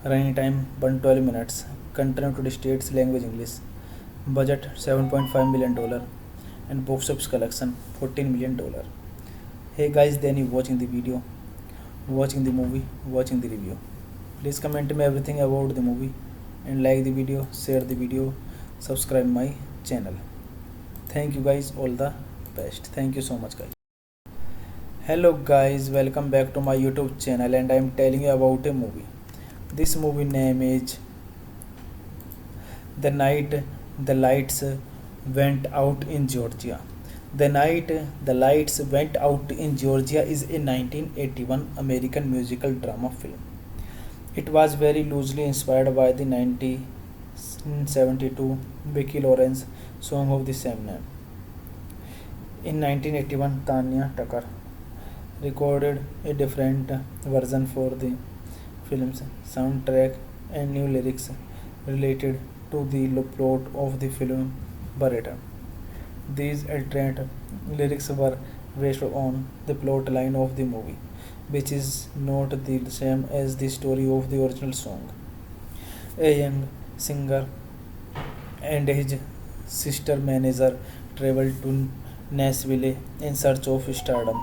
Running time 112 minutes. Country United States language English. Budget $7.5 million and box office collection $14 million. Hey guys, then you watching the video, watching the movie, watching the review. Please comment me everything about the movie and like the video, share the video, subscribe my channel. Thank you guys, all the best. Thank you so much guys. Hello guys, welcome back to my YouTube channel, and I am telling you about a movie. This movie name is The Night the Lights Went Out in Georgia. The Night the Lights Went Out in Georgia is a 1981 American musical drama film. It was very loosely inspired by the 1972 Vicki Lawrence song of the same name. In 1981, Tanya Tucker recorded a different version for the film's soundtrack and new lyrics related to the plot of the film Barretta. These alternate lyrics were based on the plot line of the movie, which is not the same as the story of the original song. A young singer and his sister manager travel to Nashville in search of stardom.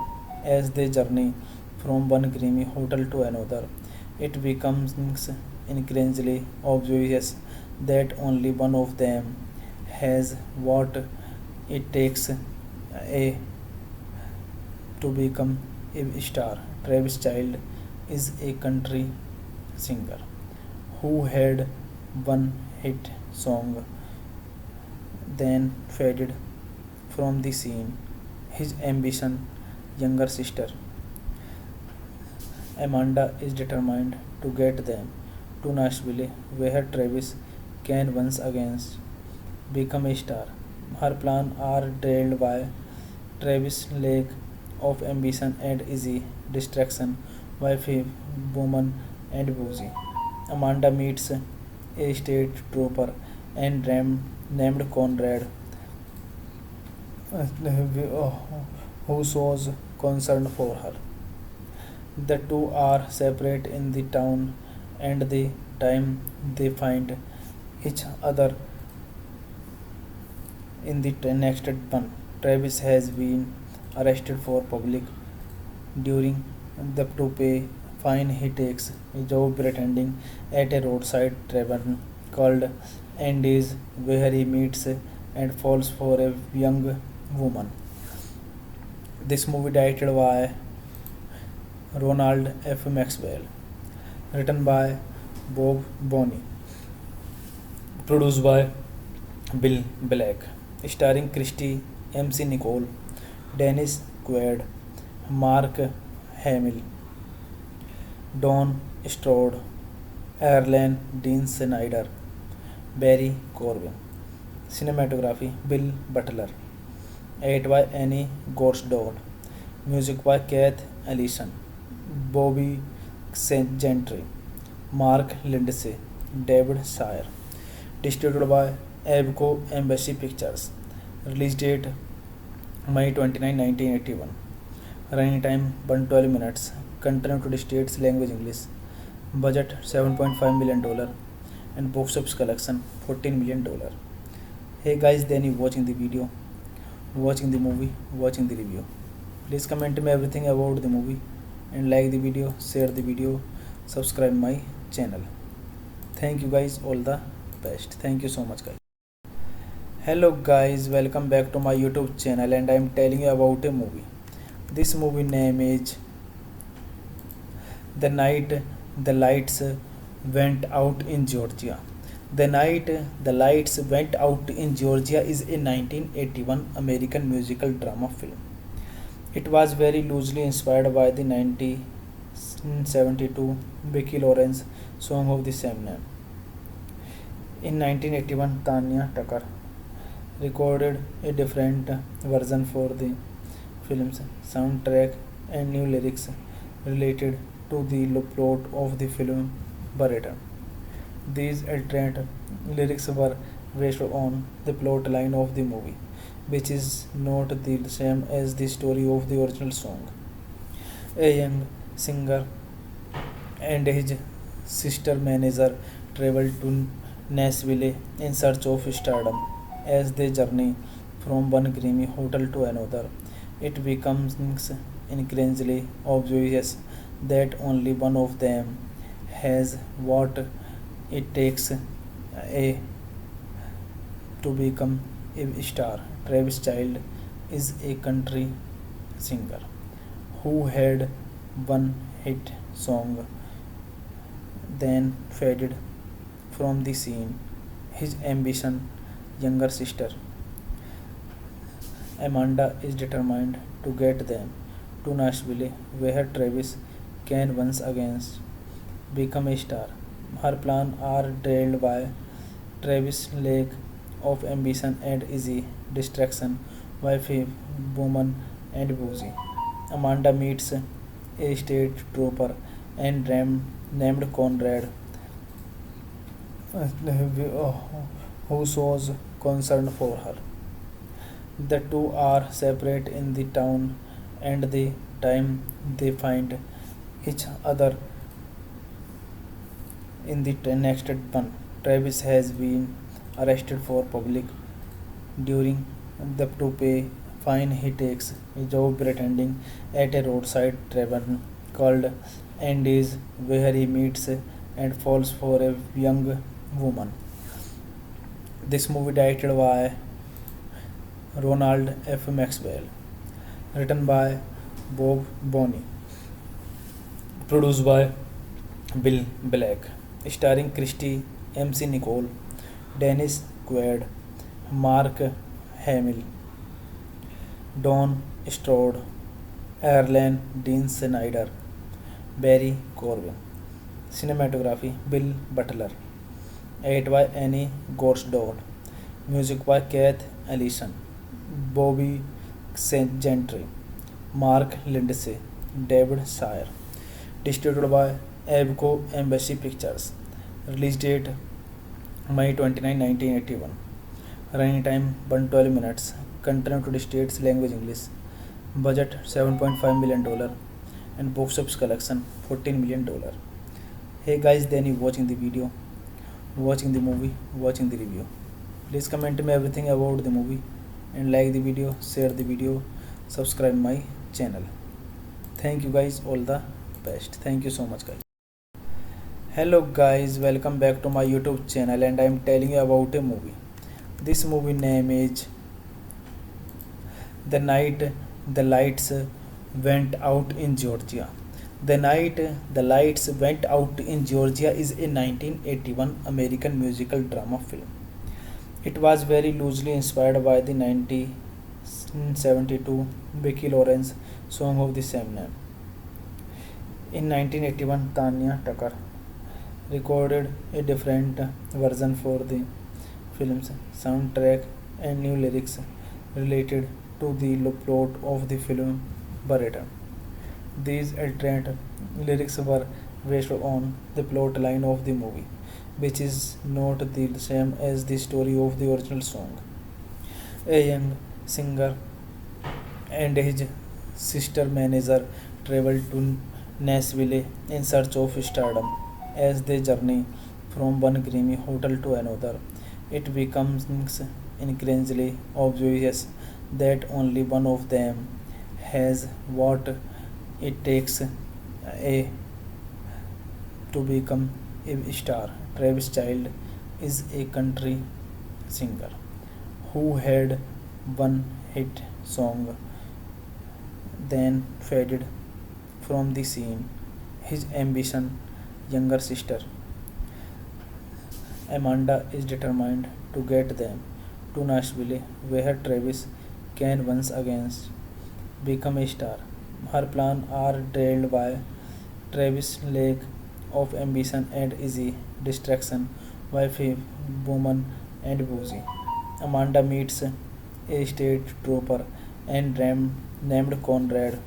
As they journey from one grimy hotel to another, it becomes increasingly obvious that only one of them has what it takes a to become a star. Travis Child is a country singer who had one hit song, then faded from the scene. His ambition, younger sister. Amanda is determined to get them to Nashville, where Travis can once again become a star. Her plans are derailed by Travis' lack of ambition and easy distraction by woman and boozy. Amanda meets a state trooper and named Conrad, who shows concern for her. The two are separate in the town, and the time they find each other in the next one. Travis has been arrested for public during the to pay fine. He takes a job pretending at a roadside tavern called Andy's, where he meets and falls for a young woman. This movie directed by Ronald F. Maxwell, written by Bob Bonney, produced by Bill Black, starring Christy MC Nicole, Dennis Quaid, Mark Hamill, Don Stroud, Erlen Dean Snyder, Barry Corbin. Cinematography Bill Butler. Edit by Annie Gorsdod. Music by Keith Ellison, Bobby Gentry, Mark Lindsay, David Shire. Distributed by Abco Embassy Pictures. Release date May 29, 1981. Running time 112 minutes. Country United States language English. Budget $7.5 million and box office collection $14 million. Hey guys, then you watching the video, watching the movie, watching the review. Please comment me everything about the movie and like the video, share the video, subscribe my channel. Thank you guys, all the best. Thank you so much guys. Hello guys, welcome back to my YouTube channel, and I am telling you about a movie. This movie name is The Night the Lights Went Out in Georgia. The Night the Lights Went Out in Georgia is a 1981 American musical drama film. It was very loosely inspired by the 1972 Vicki Lawrence song of the same name. In 1981, Tanya Tucker recorded a different version for the film's soundtrack, and new lyrics related to the plot of the film were written. These alternate lyrics were based on the plot line of the movie, which is not the same as the story of the original song. A young singer and his sister manager travel to Nashville in search of stardom. As they journey from one grimy hotel to another, it becomes increasingly obvious that only one of them has what it takes to become a star. Travis Child is a country singer who had one hit song, then faded from the scene. His ambition, younger sister Amanda, is determined to get them to Nashville, where Travis can once again become a star. Her plans are derailed by Travis' lack of ambition and easy distraction by woman and boozy. Amanda meets a state trooper and named Conrad, who shows concern for her. The two are separate in the town, and the time they find each other in the next one. Travis has been arrested for public during the to pay fine. He takes a job pretending at a roadside tavern called Andy's, where he meets and falls for a young woman. This movie directed by Ronald F. Maxwell, written by Bob Bonney, produced by Bill Black, starring Christy MC Nicole, Dennis Quaid, Mark Hamill, Don Stroud, Erlen Dean Snyder, Barry Corwin. Cinematography Bill Butler. Edit by Annie Gorsdorf. Music by Keith Ellison, Bobby St. Gentry, Mark Lindsay, David Sayer. Distributed by Abco Embassy Pictures. Release date May 29, 1981. Running time 112 minutes. Content United States language English. Budget $7.5 million and box office collection $14 million. Hey guys, then you watching the video, watching the movie, watching the review. Please comment me everything about the movie and like the video, share the video, subscribe my channel. Thank you guys, all the best. Thank you so much guys. Hello guys, welcome back to my YouTube channel and I am telling you about a movie. This movie name is The Night the Lights Went Out in Georgia. The Night the Lights Went Out in Georgia is a 1981 American musical drama film. It was very loosely inspired by the 1972 Vicki Lawrence song of the same name. In 1981, Tanya Tucker recorded a different version for the film's soundtrack and new lyrics related to the plot of the film were written. These alternate lyrics were based on the plot line of the movie, which is not the same as the story of the original song. A young singer and his sister manager travel to Nashville in search of stardom. As they journey from one grimy hotel to another, it becomes increasingly obvious that only one of them has what it takes to become a star. Travis Child is a country singer who had one hit song, then faded from the scene. His ambition, younger sister Amanda, is determined to get them to Nashville, where Travis can once again become a star. Her plans are derailed by Travis' lack of ambition and easy distraction by a woman and boozy. Amanda meets a state trooper and named Conrad,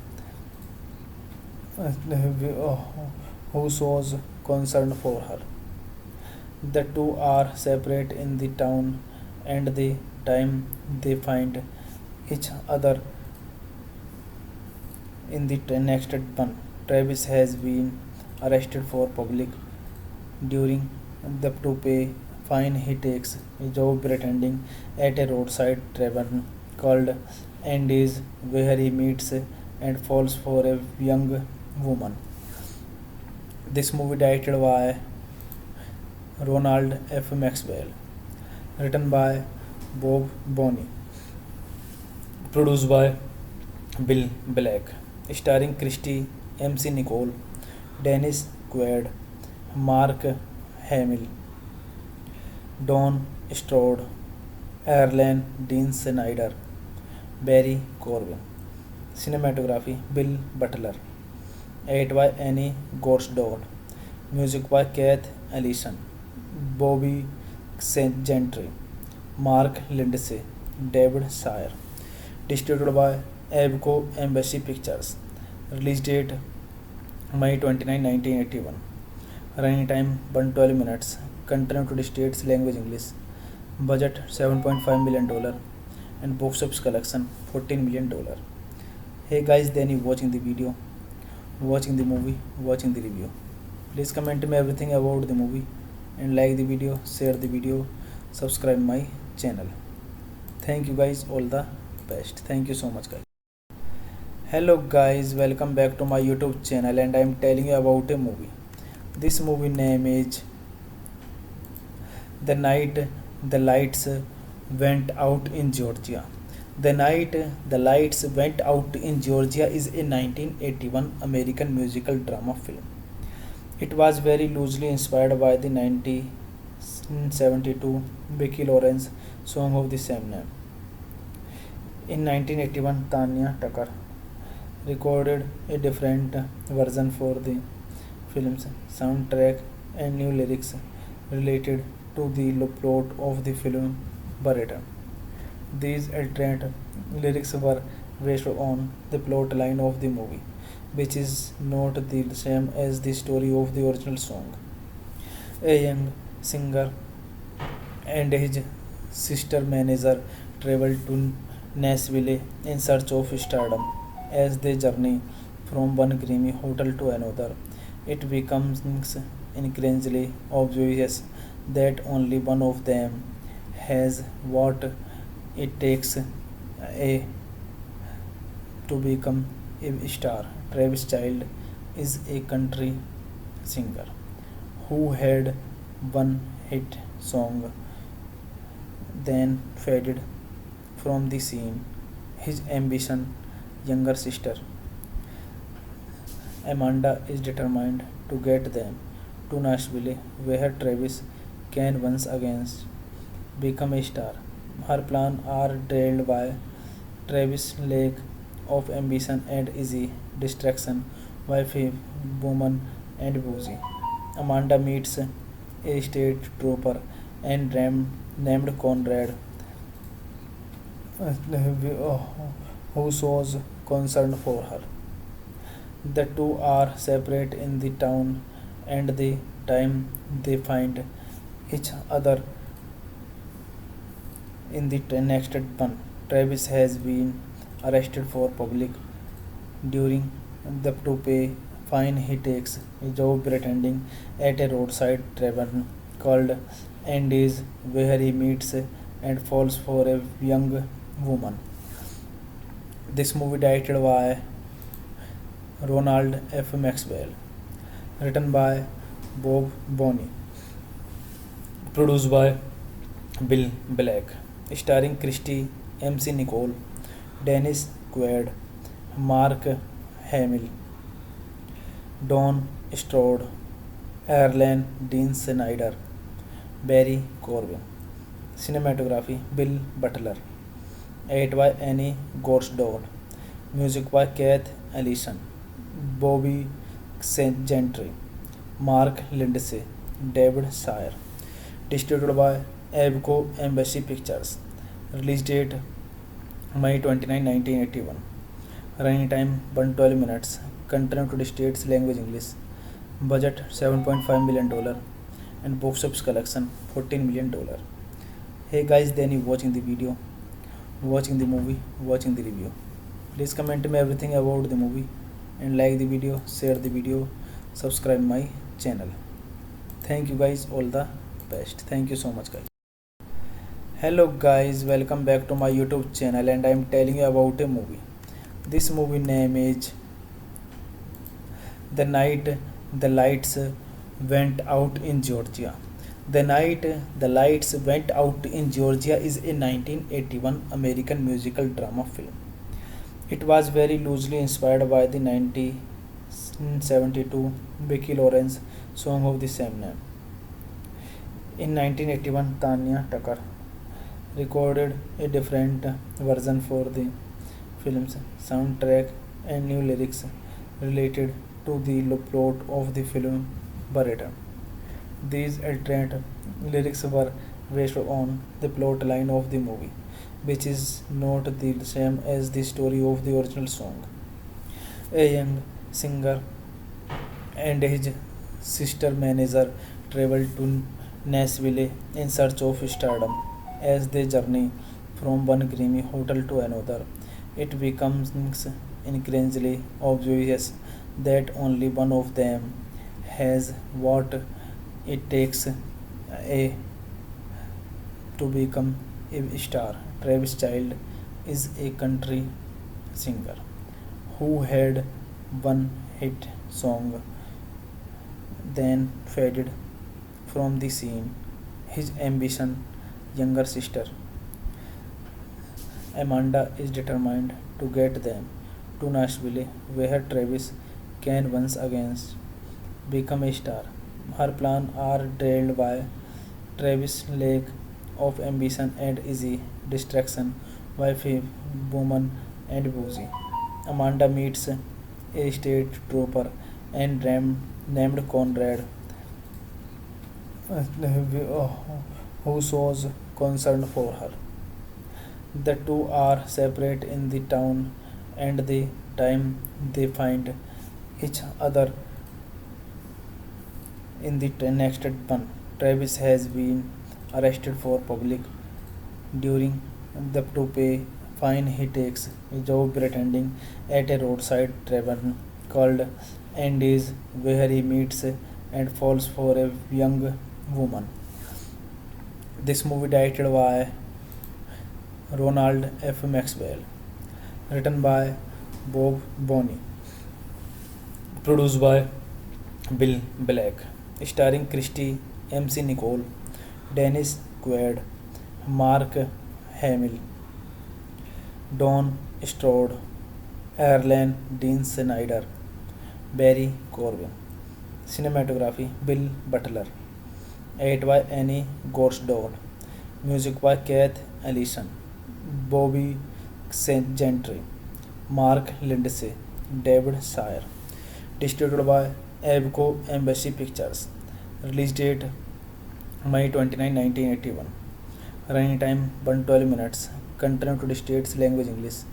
who shows concern for her. The two are separate in the town, and the time they find each other in the next one, Travis has been arrested for public during the to pay fine. He takes a job pretending at a roadside tavern called Andy's, where he meets and falls for a young woman. This movie directed by Ronald F. Maxwell, written by Bob Bonney, produced by Bill Black, starring Christy MC Nicole, Dennis Quaid, Mark Hamill, Don Stroud, Erlen Dean Snyder, Barry Corwin. Cinematography Bill Butler. Edit by Annie Gorsdorf. Music by Keith Ellison, Bobby St. Gentry, Mark Lindsay, David Sayer. Distributed by Abco Embassy Pictures. Release date May 29, 1981. Running time 112 minutes. Content United States language English. Budget $7.5 million and box office collection $14 million. Hey guys, then you watching the video, watching the movie, watching the review. Please comment me everything about the movie and like the video, share the video, subscribe my channel. Thank you guys, all the best. Thank you so much guys. Hello guys, welcome back to my YouTube channel and I am telling you about a movie. This movie name is The Night the Lights Went Out in Georgia. The Night the Lights Went Out in Georgia is a 1981 American musical drama film. It was very loosely inspired by the 1972 Vicki Lawrence song of the same name. In 1981, Tanya Tucker recorded a different version for the film's soundtrack and new lyrics related to the plot of the film Barretta. These alternate lyrics were based on the plot line of the movie, which is not the same as the story of the original song. A young singer and his sister manager travel to Nashville in search of stardom. As they journey from one grimy hotel to another, it becomes increasingly obvious that only one of them has what it takes to become a star. Travis Child is a country singer who had one hit song, then faded from the scene. His ambition, younger sister Amanda, is determined to get them to Nashville, where Travis can once again become a star. Her plans are derailed by Travis' lack of ambition and easy distraction by a woman and boozy. Amanda meets a state trooper and named Conrad, who shows concern for her. The two are separate in the town, and the time they find each other in the next one. Travis has been arrested for public during the to pay fine. He takes a job pretending at a roadside tavern called Andy's, where he meets and falls for a young woman. This movie directed by Ronald F. Maxwell, written by Bob Bonney, produced by Bill Black, starring Christy MC Nicole, Dennis Quaid, Mark Hamill, Don Strode, Erlen Dean Snyder, Barry Corbin. Cinematography Bill Butler. Edit by Annie Gorsdorf. Music by Keith Ellison, Bobby Gentry, Mark Lindsay, David Sayer. Distributed by Abco Embassy Pictures. Release date May 29, 1981. Running time 112 minutes. Content United States language English. Budget $7.5 million and box office collection $14 million. Hey guys, then you watching the video, watching the movie, watching the review. Please comment me everything about the movie and like the video, share the video, subscribe my channel. Thank you guys, all the best. Thank you so much guys. Hello guys, welcome back to my YouTube channel, and I am telling you about a movie. This movie name is The Night the Lights Went Out in Georgia. The Night the Lights Went Out in Georgia is a 1981 American musical drama film. It was very loosely inspired by the 1972 Vicki Lawrence song of the same name. In 1981, Tanya Tucker recorded a different version for the film's soundtrack and new lyrics related to the plot of the film Barretta. These alternate lyrics were based on the plot line of the movie, which is not the same as the story of the original song. A young singer and his sister manager travel to Nashville in search of stardom. As they journey from one grimy hotel to another, it becomes increasingly obvious that only one of them has what it takes to become a star. Travis Child is a country singer who had one hit song, then faded from the scene. His ambition, younger sister Amanda, is determined to get them to Nashville, where Travis can once again become a star. Her plans are derailed by Travis' lack of ambition and easy distraction by a woman and boozy. Amanda meets a state trooper and named Conrad, who shows concern for her. The two are separate in the town, and the time they find each other in the next one. Travis has been arrested for public during the to pay fine. He takes a job pretending at a roadside tavern called Andy's, where he meets and falls for a young woman. This movie directed by Ronald F. Maxwell, written by Bob Bonney, produced by Bill Black, starring Christy MC Nicole, Dennis Quaid, Mark Hamill, Don Strode, Erlen Dean Snyder, Barry Corbin. Cinematography Bill Butler. Edit by Annie Gorsdorf. Music by Keith Ellison, Bobby St. Gentry, Mark Lindsay, David Sayer. Distributed by Abco Embassy Pictures. Release date May 29, 1981. Running time 112 minutes. Content to states language English.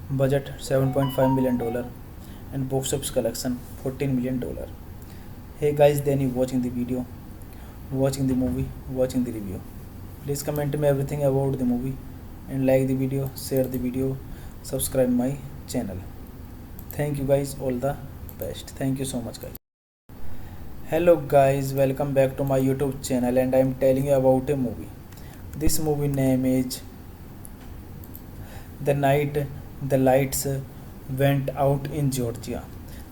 Budget $7.5 million and box office collection $14 million. Hey guys, then you watching the video, watching the movie, watching the review. Please comment me everything about the movie and like the video, share the video, subscribe my channel. Thank you guys, all the best. Thank you so much guys. Hello guys, welcome back to my YouTube channel, and I am telling you about a movie. This movie name is The Night the Lights Went Out in Georgia.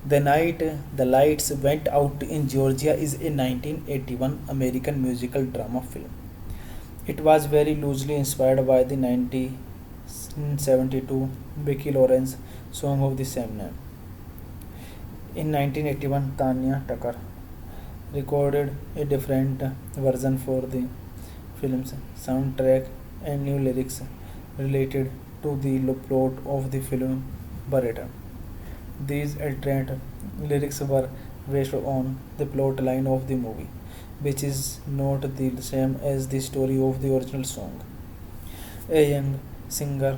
The Night the Lights Went Out in Georgia is a 1981 American musical drama film. It was very loosely inspired by the 1972 Vicki Lawrence song of the same name. In 1981, Tanya Tucker recorded a different version for the film's soundtrack, and new lyrics related to the plot of the film were written. These alternate lyrics were based on the plot line of the movie, which is not the same as the story of the original song. A young singer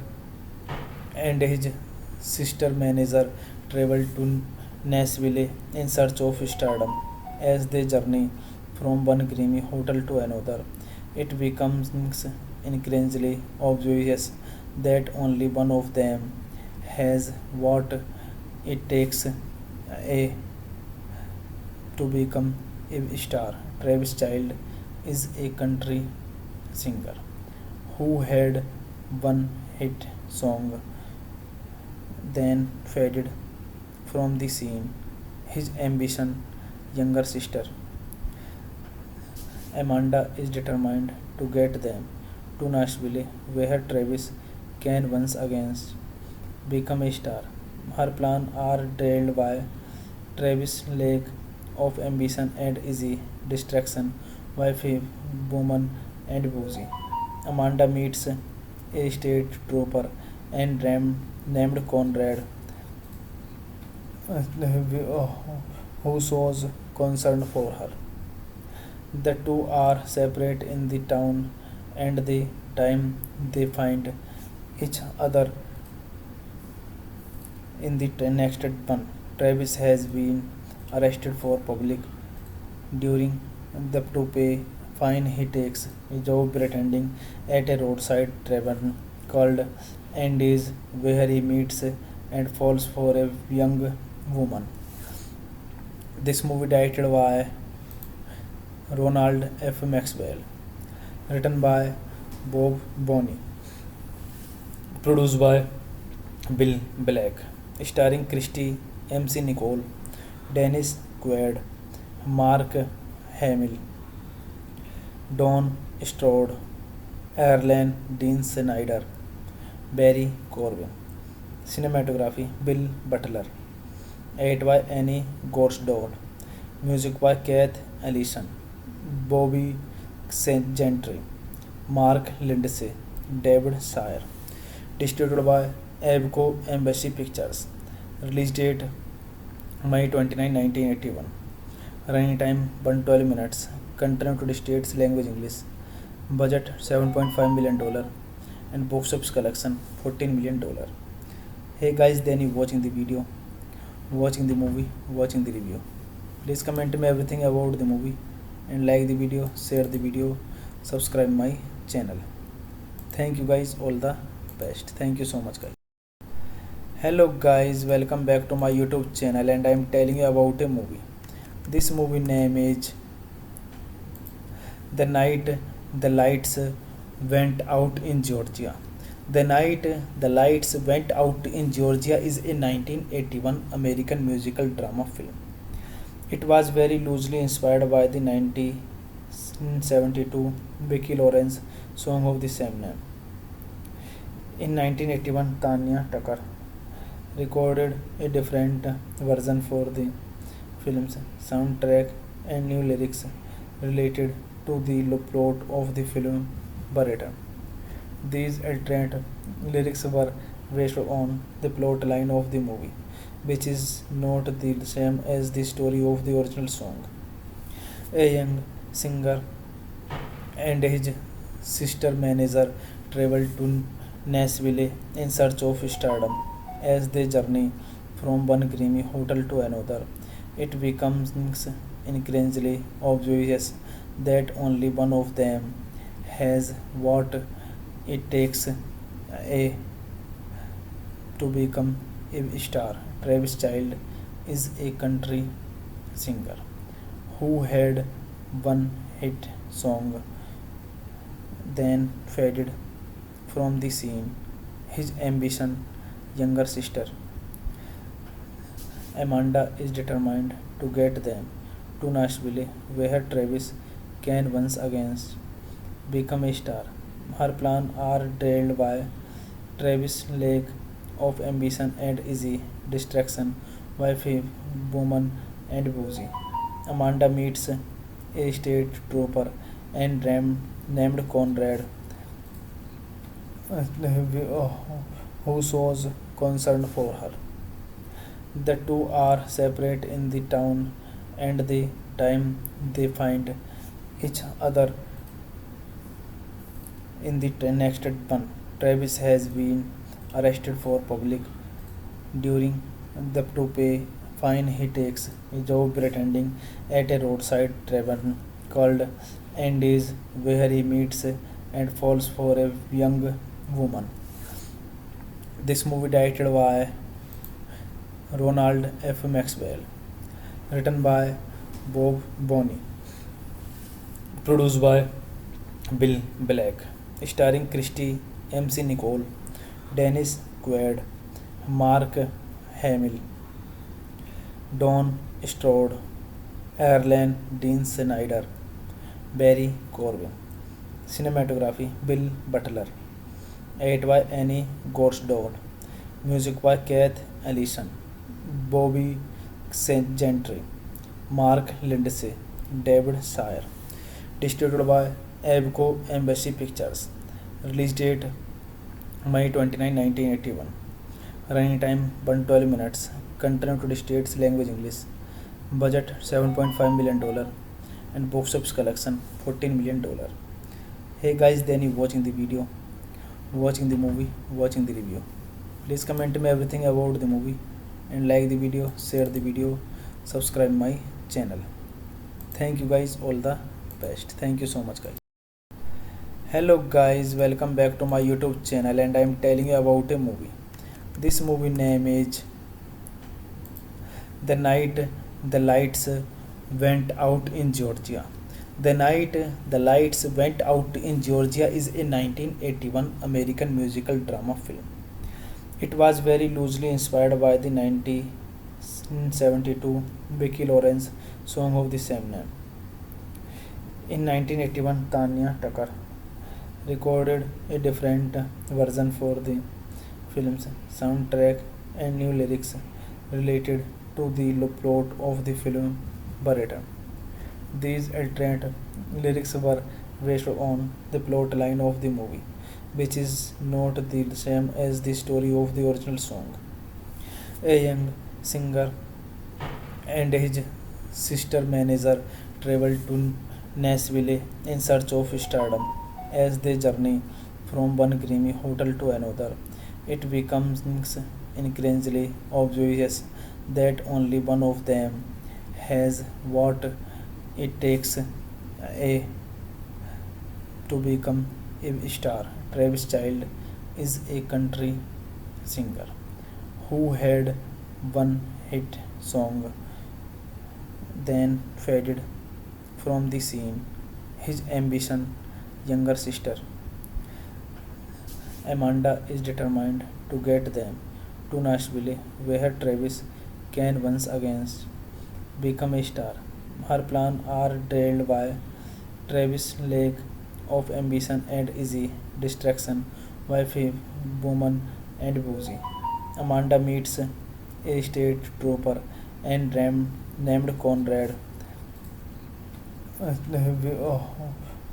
and his sister manager travel to Nashville in search of stardom. As they journey from one grimy hotel to another, it becomes increasingly obvious that only one of them has what it takes to become a star. Travis Child is a country singer who had one hit song, then faded from the scene. His ambition, younger sister Amanda, is determined to get them to Nashville, where Travis can once again become a star. Her plans are derailed by Travis' lack of ambition and easy distraction by a woman and boozy. Amanda meets a state trooper and named Conrad, who shows concern for her. The two are separate in the town, and the time they find each other in the next one. Travis has been arrested for public during the to pay fine. He takes a job pretending at a roadside tavern called Andy's, where he meets and falls for a young woman. This movie directed by Ronald F. Maxwell, written by Bob Bonney, produced by Bill Black, starring Christy MC Nicole, Dennis Quaid, Mark Hamill, Don Strode, Erlen Dean Snyder, Barry Corbin. Cinematography Bill Butler. Edit by Annie Gorsdorf. Music by Keith Ellison, Bobby St. Gentry, Mark Lindsay, David Sayer. Distributed by Abco Embassy Pictures. Release date May 29, 1981. Running time 112 minutes. Country United States, language English. Budget $7.5 million and box office collection $14 million. Hey guys, then you watching the video, watching the movie, watching the review. Please comment me everything about the movie and like the video, share the video, subscribe my channel. Thank you guys, all the best. Thank you so much guys. Hello guys, welcome back to my YouTube channel and I am telling you about a movie. This movie name is The Night the Lights Went Out in Georgia. The Night the Lights Went Out in Georgia is a 1981 American musical drama film. It was very loosely inspired by the 1972 Vicki Lawrence song of the same name. In 1981, Tanya Tucker recorded a different version for the film's soundtrack and new lyrics related to the plot of the film Barretta. These alternate lyrics were based on the plot line of the movie, which is not the same as the story of the original song. A young singer and his sister manager travel to Nashville in search of stardom. As they journey from one creamy hotel to another, it becomes increasingly obvious that only one of them has what it takes to become a star. Travis Child is a country singer who had one hit song, then faded from the scene. His ambition, younger sister Amanda, is determined to get them to Nashville, where Travis can once again become a star. Her plans are derailed by Travis' lack of ambition and easy distraction by a woman and boozy. Amanda meets a state trooper and named Conrad, who shows concern for her. The two are separate in the town, and the time they find each other in the next one. Travis has been arrested for public during the to pay fine. He takes a job pretending at a roadside tavern called Andy's, where he meets and falls for a young woman. This movie directed by Ronald F. Maxwell, written by Bob Bonney, produced by Bill Black, starring Christy MC Nicole, Dennis Quaid, Mark Hamill, Don Strode, Erlen Dean Snyder, Barry Corbin. Cinematography Bill Butler. Edit by Annie Gorsdorf. Music by Keith Ellison, Bobby Gentry, Mark Lindsay, David Sayer. Distributed by Abco Embassy Pictures. Release date May 29, 1981. Running time 112 minutes. Country United States, language English. Budget $7.5 million and box office collection $14 million. Hey guys, then you watching the video, watching the movie, watching the review. Please comment me everything about the movie and like the video, share the video, subscribe my channel. Thank you guys, all the best. Thank you so much guys. Hello guys, welcome back to my YouTube channel and I am telling you about a movie. This movie name is The Night the Lights Went Out in Georgia. The Night the Lights Went Out in Georgia is a 1981 American musical drama film. It was very loosely inspired by the 1972 Vicki Lawrence song of the same name. In 1981, Tanya Tucker recorded a different version for the film's soundtrack and new lyrics related to the plot of the film Barretta. These alternate lyrics were based on the plot line of the movie, which is not the same as the story of the original song. A young singer and his sister manager travel to Nashville in search of stardom. As they journey from one creamy hotel to another, it becomes increasingly obvious that only one of them has what it takes to become a star. Travis Child is a country singer who had one hit song, then faded from the scene. His ambition, younger sister Amanda, is determined to get them to Nashville, where Travis can once again become a star. Her plans are derailed by Travis' lack of ambition and easy distraction by a woman and boozy. Amanda meets a state trooper and named Conrad,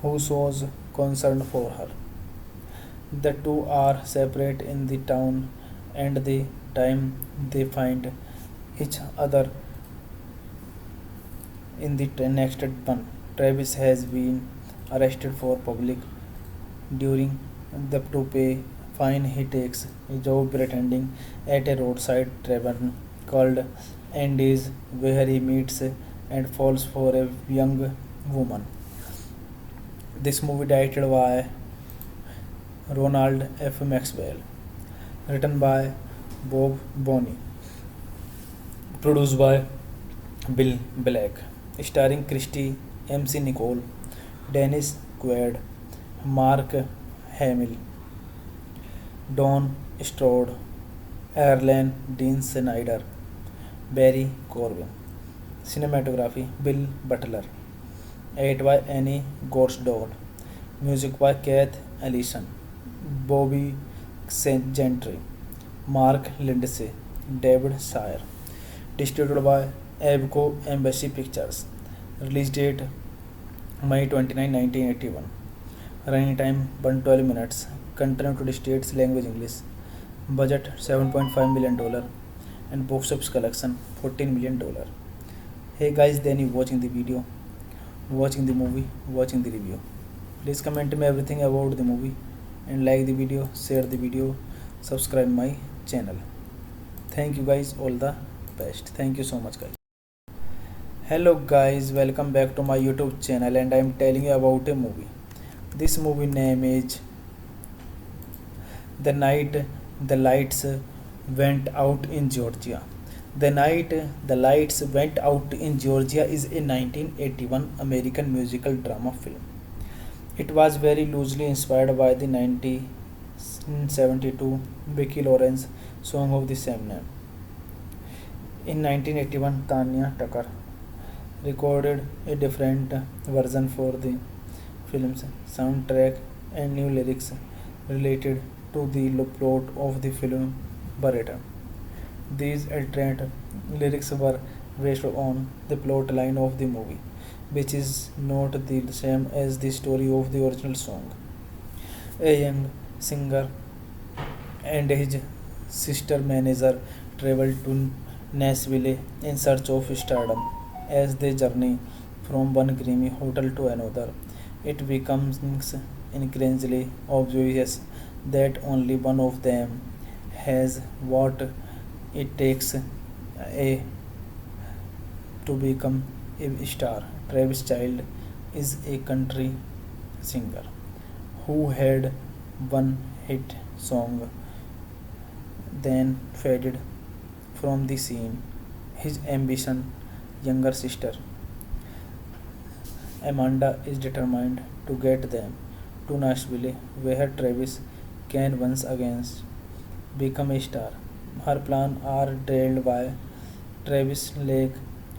who shows concern for her. The two are separate in the town, and the time they find each other in the next one. Travis has been arrested for public during the to pay fine. He takes a job pretending at a roadside tavern called Andy's, where he meets and falls for a young woman. This movie directed by Ronald F. Maxwell, written by Bob Bonney, produced by Bill Black, starring Christy MC Nicole, Dennis Quaid, Mark Hamill, Don Strode, Erlen Dean Snyder, Barry Corbin. Cinematography Bill Butler. Edit by Annie Gorsdorf. Music by Keith Ellison, Bobby Gentry, Mark Lindsay, David Sayer. Distributed by Abco Embassy Pictures. Release date May 29, 1981. Running time 112 minutes. Content to the states language English. Budget $7.5 million and box office collection $14 million. Hey guys, then you watching the video, watching the movie, watching the review. Please comment me everything about the movie and like the video, share the video, subscribe my channel. Thank you guys, all the best. Thank you so much guys. Hello guys, welcome back to my YouTube channel, and I am telling you about a movie. This movie name is The Night the Lights Went Out in Georgia. The Night the Lights Went Out in Georgia is a 1981 American musical drama film. It was very loosely inspired by the 1972 Vicki Lawrence song of the same name. In 1981, Tanya Tucker recorded a different version for the film's soundtrack and new lyrics related to the plot of the film Barretta. These alternate lyrics were based on the plot line of the movie, which is not the same as the story of the original song. A young singer and his sister manager travel to Nashville in search of stardom. As they journey from one creamy hotel to another, it becomes increasingly obvious that only one of them has what it takes to become a star. Travis Child is a country singer who had one hit song, then faded from the scene. His ambition, younger sister Amanda, is determined to get them to Nashville, where Travis can once again become a star. Her plans are derailed by Travis' lack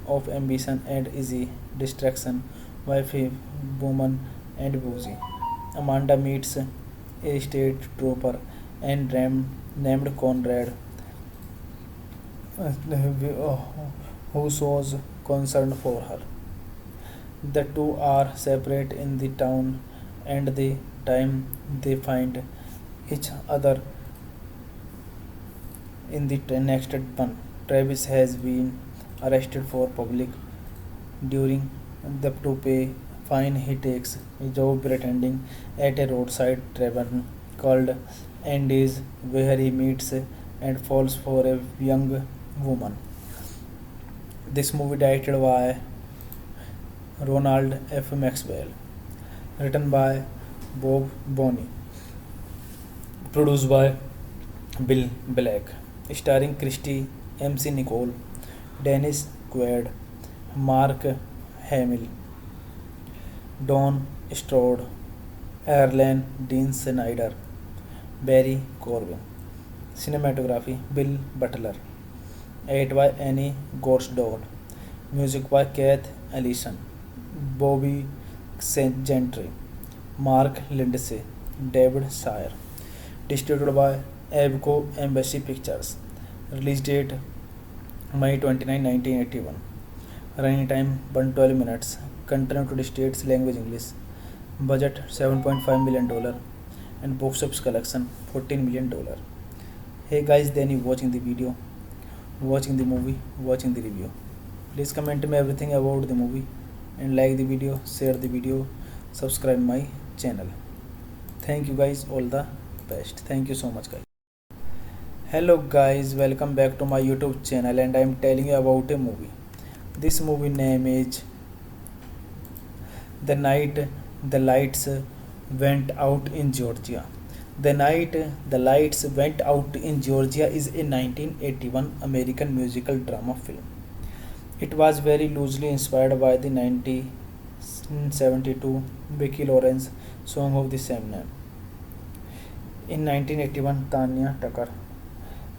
of ambition and easy distraction by a woman and boozy. Amanda meets a state trooper and named Conrad, who shows concern for her. The two are separate in the town, and the time they find each other In the next one, Travis has been arrested for public during the to pay fine. He takes a job pretending at a roadside tavern called Andy's, where he meets and falls for a young woman. This movie directed by Ronald F. Maxwell, written by Bob Bonney, produced by Bill Black, starring Christy MC Nicole, Dennis Quaid, Mark Hamill, Don Strode, Erlen Dean Snyder, Barry Corbin. Cinematography Bill Butler. Edit by Annie Gorsdorf. Music by Keith Ellison, Bobby Gentry, Mark Lindsay, David Sayer. Distributed by Abco Embassy Pictures. Release date May 29, 1981. Running time 112 minutes. Content United States language English. Budget $7.5 million and box office collection $14 million. Hey guys, then you watching the video, watching the movie, watching the review. Please comment me everything about the movie and like the video, share the video, subscribe my channel. Thank you guys, all the best. Thank you so much guys. Hello guys, welcome back to my YouTube channel and I am telling you about a movie. This movie name is The Night the Lights Went Out in Georgia. The Night the Lights Went Out in Georgia is a 1981 American musical drama film. It was very loosely inspired by the 1972 Vicki Lawrence song of the same name. In 1981, Tanya Tucker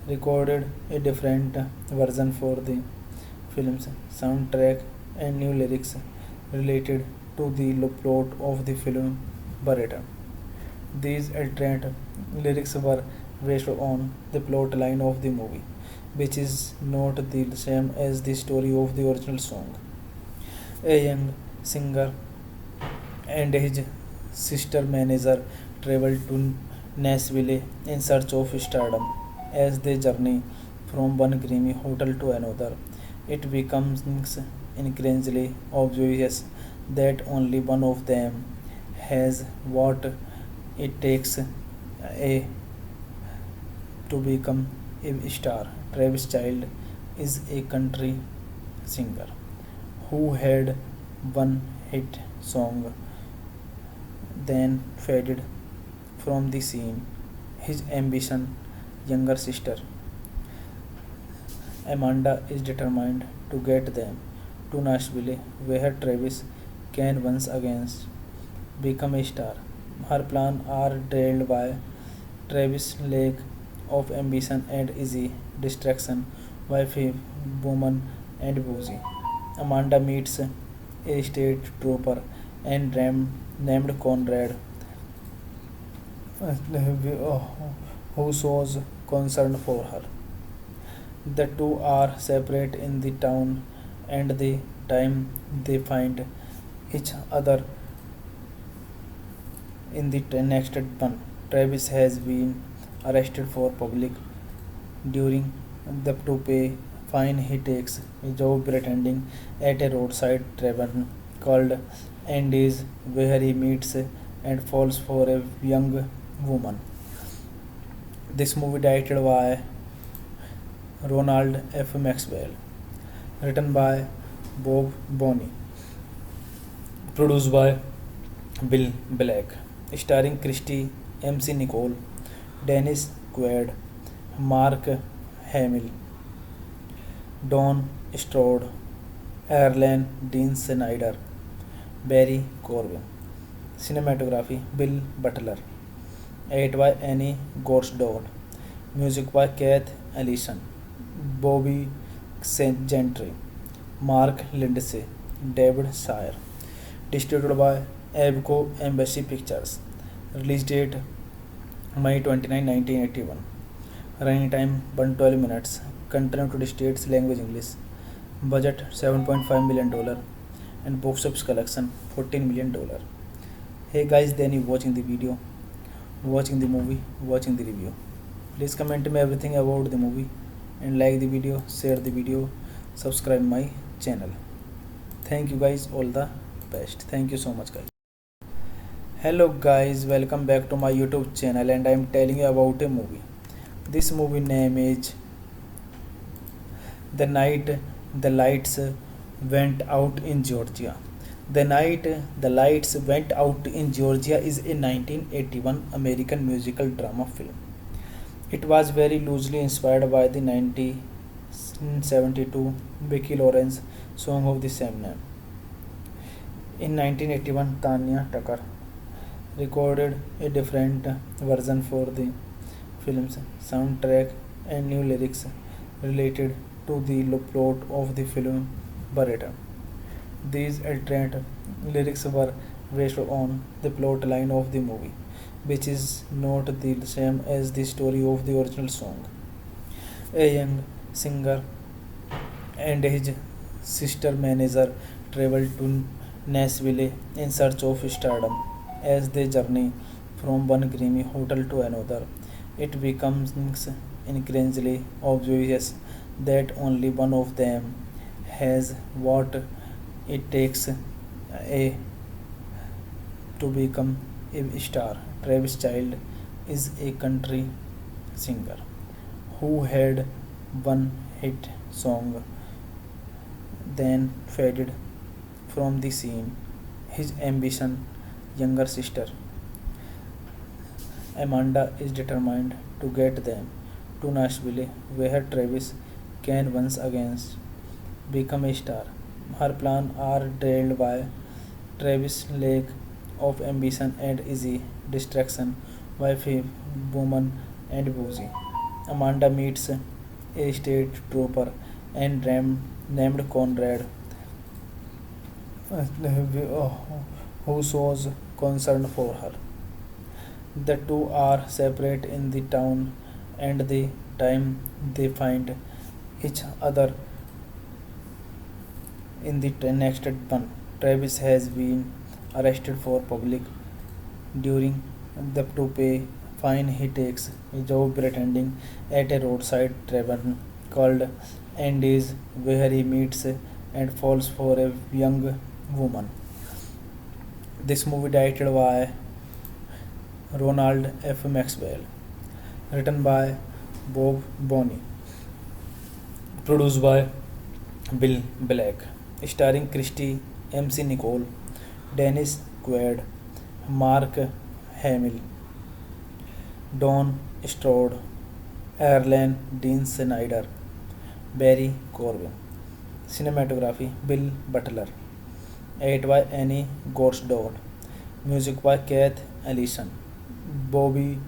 recorded a different version for the film's soundtrack and new lyrics related to the plot of the film Barretta. These alternate lyrics were based on the plot line of the movie, which is not the same as the story of the original song. A young singer and his sister manager travel to Nashville in search of stardom. As they journey from one creamy hotel to another, it becomes increasingly obvious that only one of them has what it takes to become a star. Travis Child is a country singer who had one hit song, then faded from the scene. His ambition, younger sister Amanda, is determined to get them to Nashville, where Travis can once again become a star. Her plans are derailed by Travis' lack of ambition and easy distraction by a woman and boozy. Amanda meets a state trooper and named Conrad, who shows concern for her. The two are separate in the town, and the time they find each other in the next one, Travis has been arrested for public during the to pay fine. He takes a job pretending at a roadside tavern called Andy's, where he meets and falls for a young woman. This movie directed by Ronald F. Maxwell, written by Bob Bonney, produced by Bill Black, starring Christy MC Nicole, Dennis Quaid, Mark Hamill, Don Strode, Erlen Dean Snyder, Barry Corbin. Cinematography Bill Butler. Edit by Annie Gorsdorf. Music by Keith Ellison, Bobby Gentry, Mark Lindsay, David Sayer. Distributed by Abco Embassy Pictures. Release date May 29, 1981. Running time 112 minutes. Content United States language English. Budget $7.5 million and box office collection $14 million. Hey guys, then you watching the video, watching the movie, watching the review. Please comment me everything about the movie and like the video, share the video, subscribe my channel. Thank you guys, all the best. Thank you so much guys. Hello guys, welcome back to my YouTube channel, and I am telling you about a movie. This movie name is The Night the Lights Went Out in Georgia. The Night the Lights Went Out in Georgia is a 1981 American musical drama film. It was very loosely inspired by the 1972 Vicki Lawrence song of the same name. In 1981, Tanya Tucker recorded a different version for the film's soundtrack and new lyrics related to the plot of the film Barretta. These alternate lyrics were based on the plot line of the movie, which is not the same as the story of the original song. A young singer and his sister manager travel to Nashville in search of stardom. As they journey from one creamy hotel to another, it becomes increasingly obvious that only one of them has what it takes a to become a star. Travis Child is a country singer who had one hit song, then faded from the scene. His ambition, younger sister Amanda, is determined to get them to Nashville, where Travis can once again become a star. Her plans are derailed by Travis' lack of ambition and easy distraction by a woman and boozy. Amanda meets a state trooper and named Conrad, who shows concern for her. The two are separate in the town, and the time they find each other in the next one. Travis has been arrested for public during the to pay fine. He takes a job pretending at a roadside tavern called Andy's, where he meets and falls for a young woman. This movie directed by Ronald F. Maxwell, written by Bob Bonney, produced by Bill Black, starring Christy MC Nicole, Dennis Quaid, Mark Hamill, Don Stroud, Erlen Dean Snyder, Barry Corbin. Cinematography Bill Butler. Edit by Annie Gorsdorf. Music by Keith Ellison, Bobby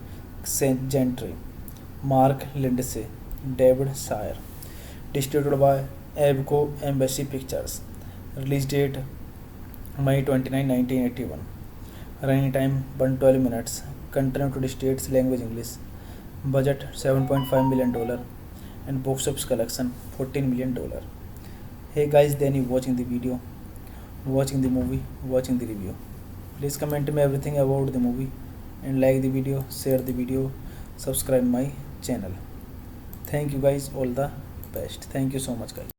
St. Gentry, Mark Lindsay, David Sayer. Distributed by Abco Embassy Pictures. Release date May 29, 1981. Running time 112 minutes. Country United States language English. Budget $7.5 million and box office collection $14 million. Hey guys, then you watching the video, watching the movie, watching the review. Please comment me everything about the movie and like the video, share the video, subscribe my channel. Thank you guys, all the best. Thank you so much guys.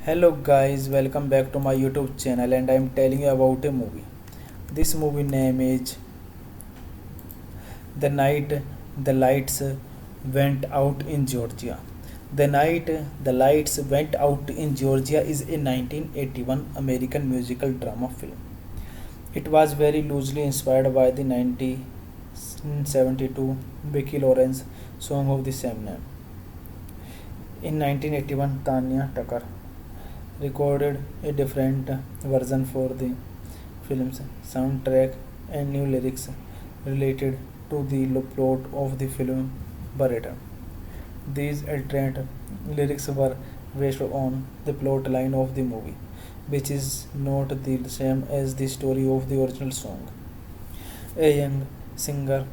Hello guys, welcome back to my YouTube channel, and I am telling you about a movie. This movie name is The Night the Lights Went Out in Georgia. The Night the Lights Went Out in Georgia is a 1981 American musical drama film. It was very loosely inspired by the 1972 Vicki Lawrence song of the same name. In 1981, Tanya Tucker recorded a different version for the film's soundtrack and new lyrics related to the plot of the film Barretta. These alternate lyrics were based on the plot line of the movie, which is not the same as the story of the original song. A young singer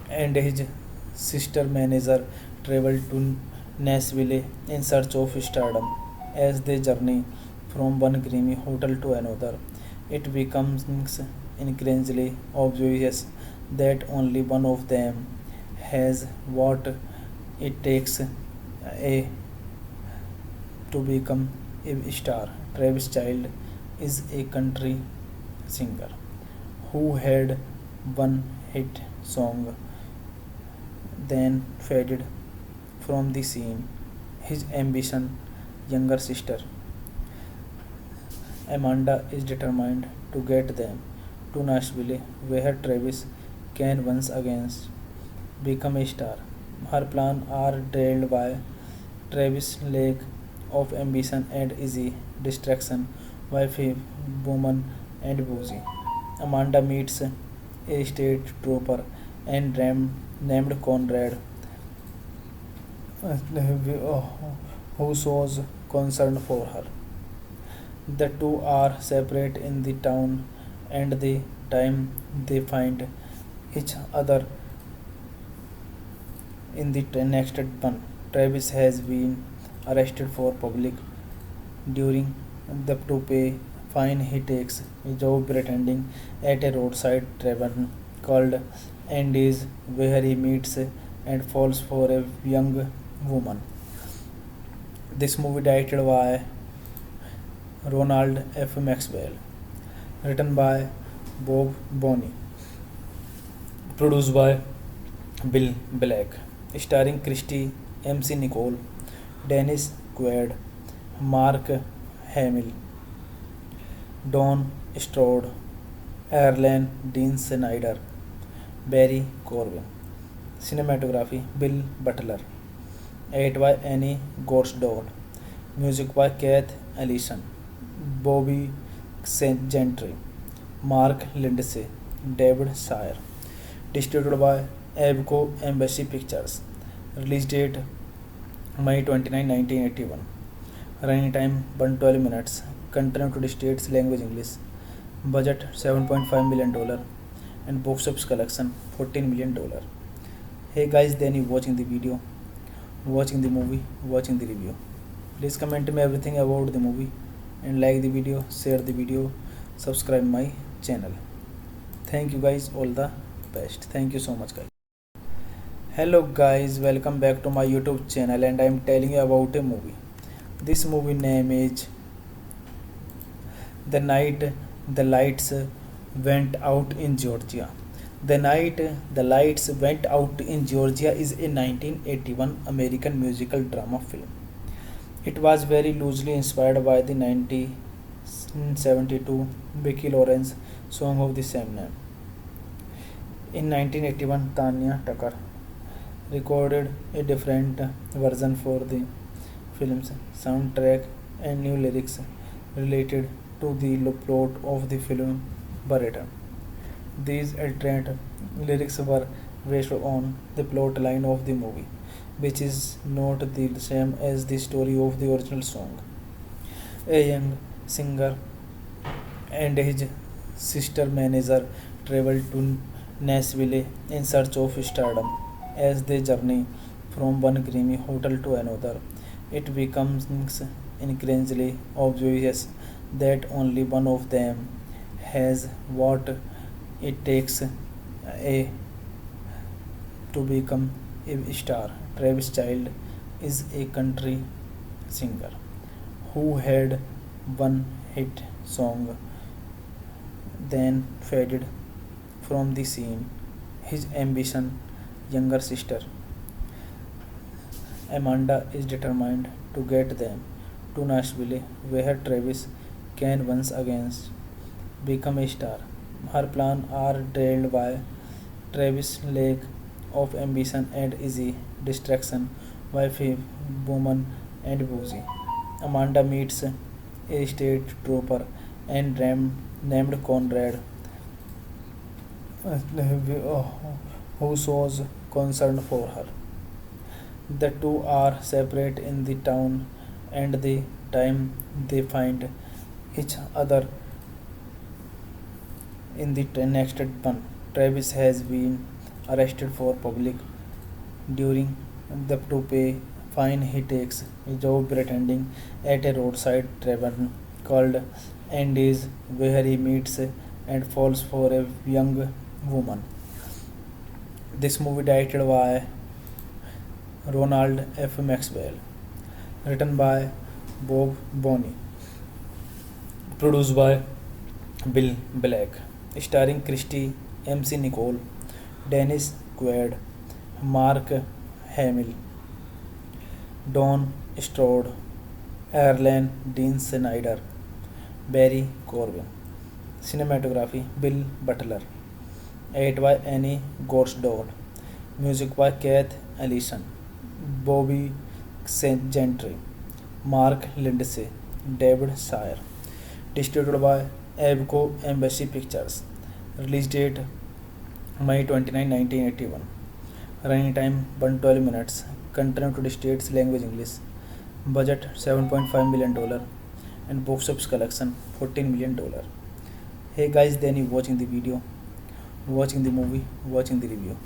and his sister manager travel to Nashville in search of stardom. As they journey from one creamy hotel to another, it becomes increasingly obvious that only one of them has what it takes a to become a star. Travis Child is a country singer who had one hit song, then faded from the scene. His ambition, younger sister Amanda, is determined to get them to Nashville, where Travis can once again become a star. Her plans are derailed by Travis' lack of ambition and easy distraction by woman and boozy. Amanda meets a state trooper and named Conrad, who shows concern for her. The two are separate in the town, and the time they find each other in the next one. Travis has been arrested for public during the to pay fine. He takes a job pretending at a roadside tavern called Andy's, where he meets and falls for a young woman. This movie directed by Ronald F. Maxwell, written by Bob Bonney, produced by Bill Black, starring Christy MC Nicole, Dennis Quaid, Mark Hamill, Don Stroud, Erlen Dean Snyder, Barry Corwin. Cinematography Bill Butler. Edit by Annie Gorsdorf. Music by Keith Ellison, Bobby Gentry, Mark Lindsay, David Shire. Distributed by Abco Embassy Pictures. Release date May 29, 1981. Running time 112 minutes. Country United States language English. Budget $7.5 million and box office collection $14 million. Hey guys, then you watching the video, watching the movie, watching the review. Please comment me everything about the movie and like the video, share the video, subscribe my channel. Thank you guys, all the best. Thank you so much guys. Hello guys, welcome back to my YouTube channel, and I am telling you about a movie. This movie name is The Night the Lights Went Out in Georgia. The Night the Lights Went Out in Georgia is a 1981 American musical drama film. It was very loosely inspired by the 1972 Vicki Lawrence song of the same name. In 1981, Tanya Tucker recorded a different version for the film's soundtrack, and new lyrics related to the plot of the film were written. These alternate lyrics were based on the plot line of the movie, which is not the same as the story of the original song. A young singer and his sister manager travel to Nashville in search of stardom. As they journey from one creamy hotel to another, it becomes increasingly obvious that only one of them has what it takes a to become a star. Travis Child is a country singer who had one hit song, then faded from the scene. His ambition, younger sister Amanda, is determined to get them to Nashville, where Travis can once again become a star. Her plans are derailed by Travis' lack of ambition and easy distraction by woman and boozy. Amanda meets a state trooper and named Conrad, who shows concern for her. The two are separate in the town, and the time they find each other in the next one. Travis has been arrested for public during the to pay fine. He takes a job pretending at a roadside tavern called Andy's, where he meets and falls for a young woman. This movie directed by Ronald F. Maxwell. Written by Bob Bonney. Produced by Bill Black. Starring Christy MC Nicole, Dennis Quaid, Mark Hamill, Don Stroud, Erlen Dean Snyder, Barry Corbin. Cinematography Bill Butler. Edit by Annie Gorsdorf. Music by Keith Ellison, Bobby Gentry, Mark Lindsay, David Sayer. Distributed by Abco Embassy Pictures. Release date May 29, 1981. Running time 112 minutes. Country United States language English. Budget $7.5 million and box office collection $14 million. Hey guys, then you watching the video, watching the movie, watching the review.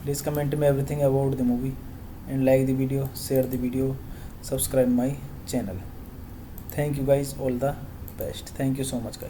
Please comment me everything about the movie and like the video, share the video, subscribe my channel. Thank you guys, all the best. Thank you so much guys.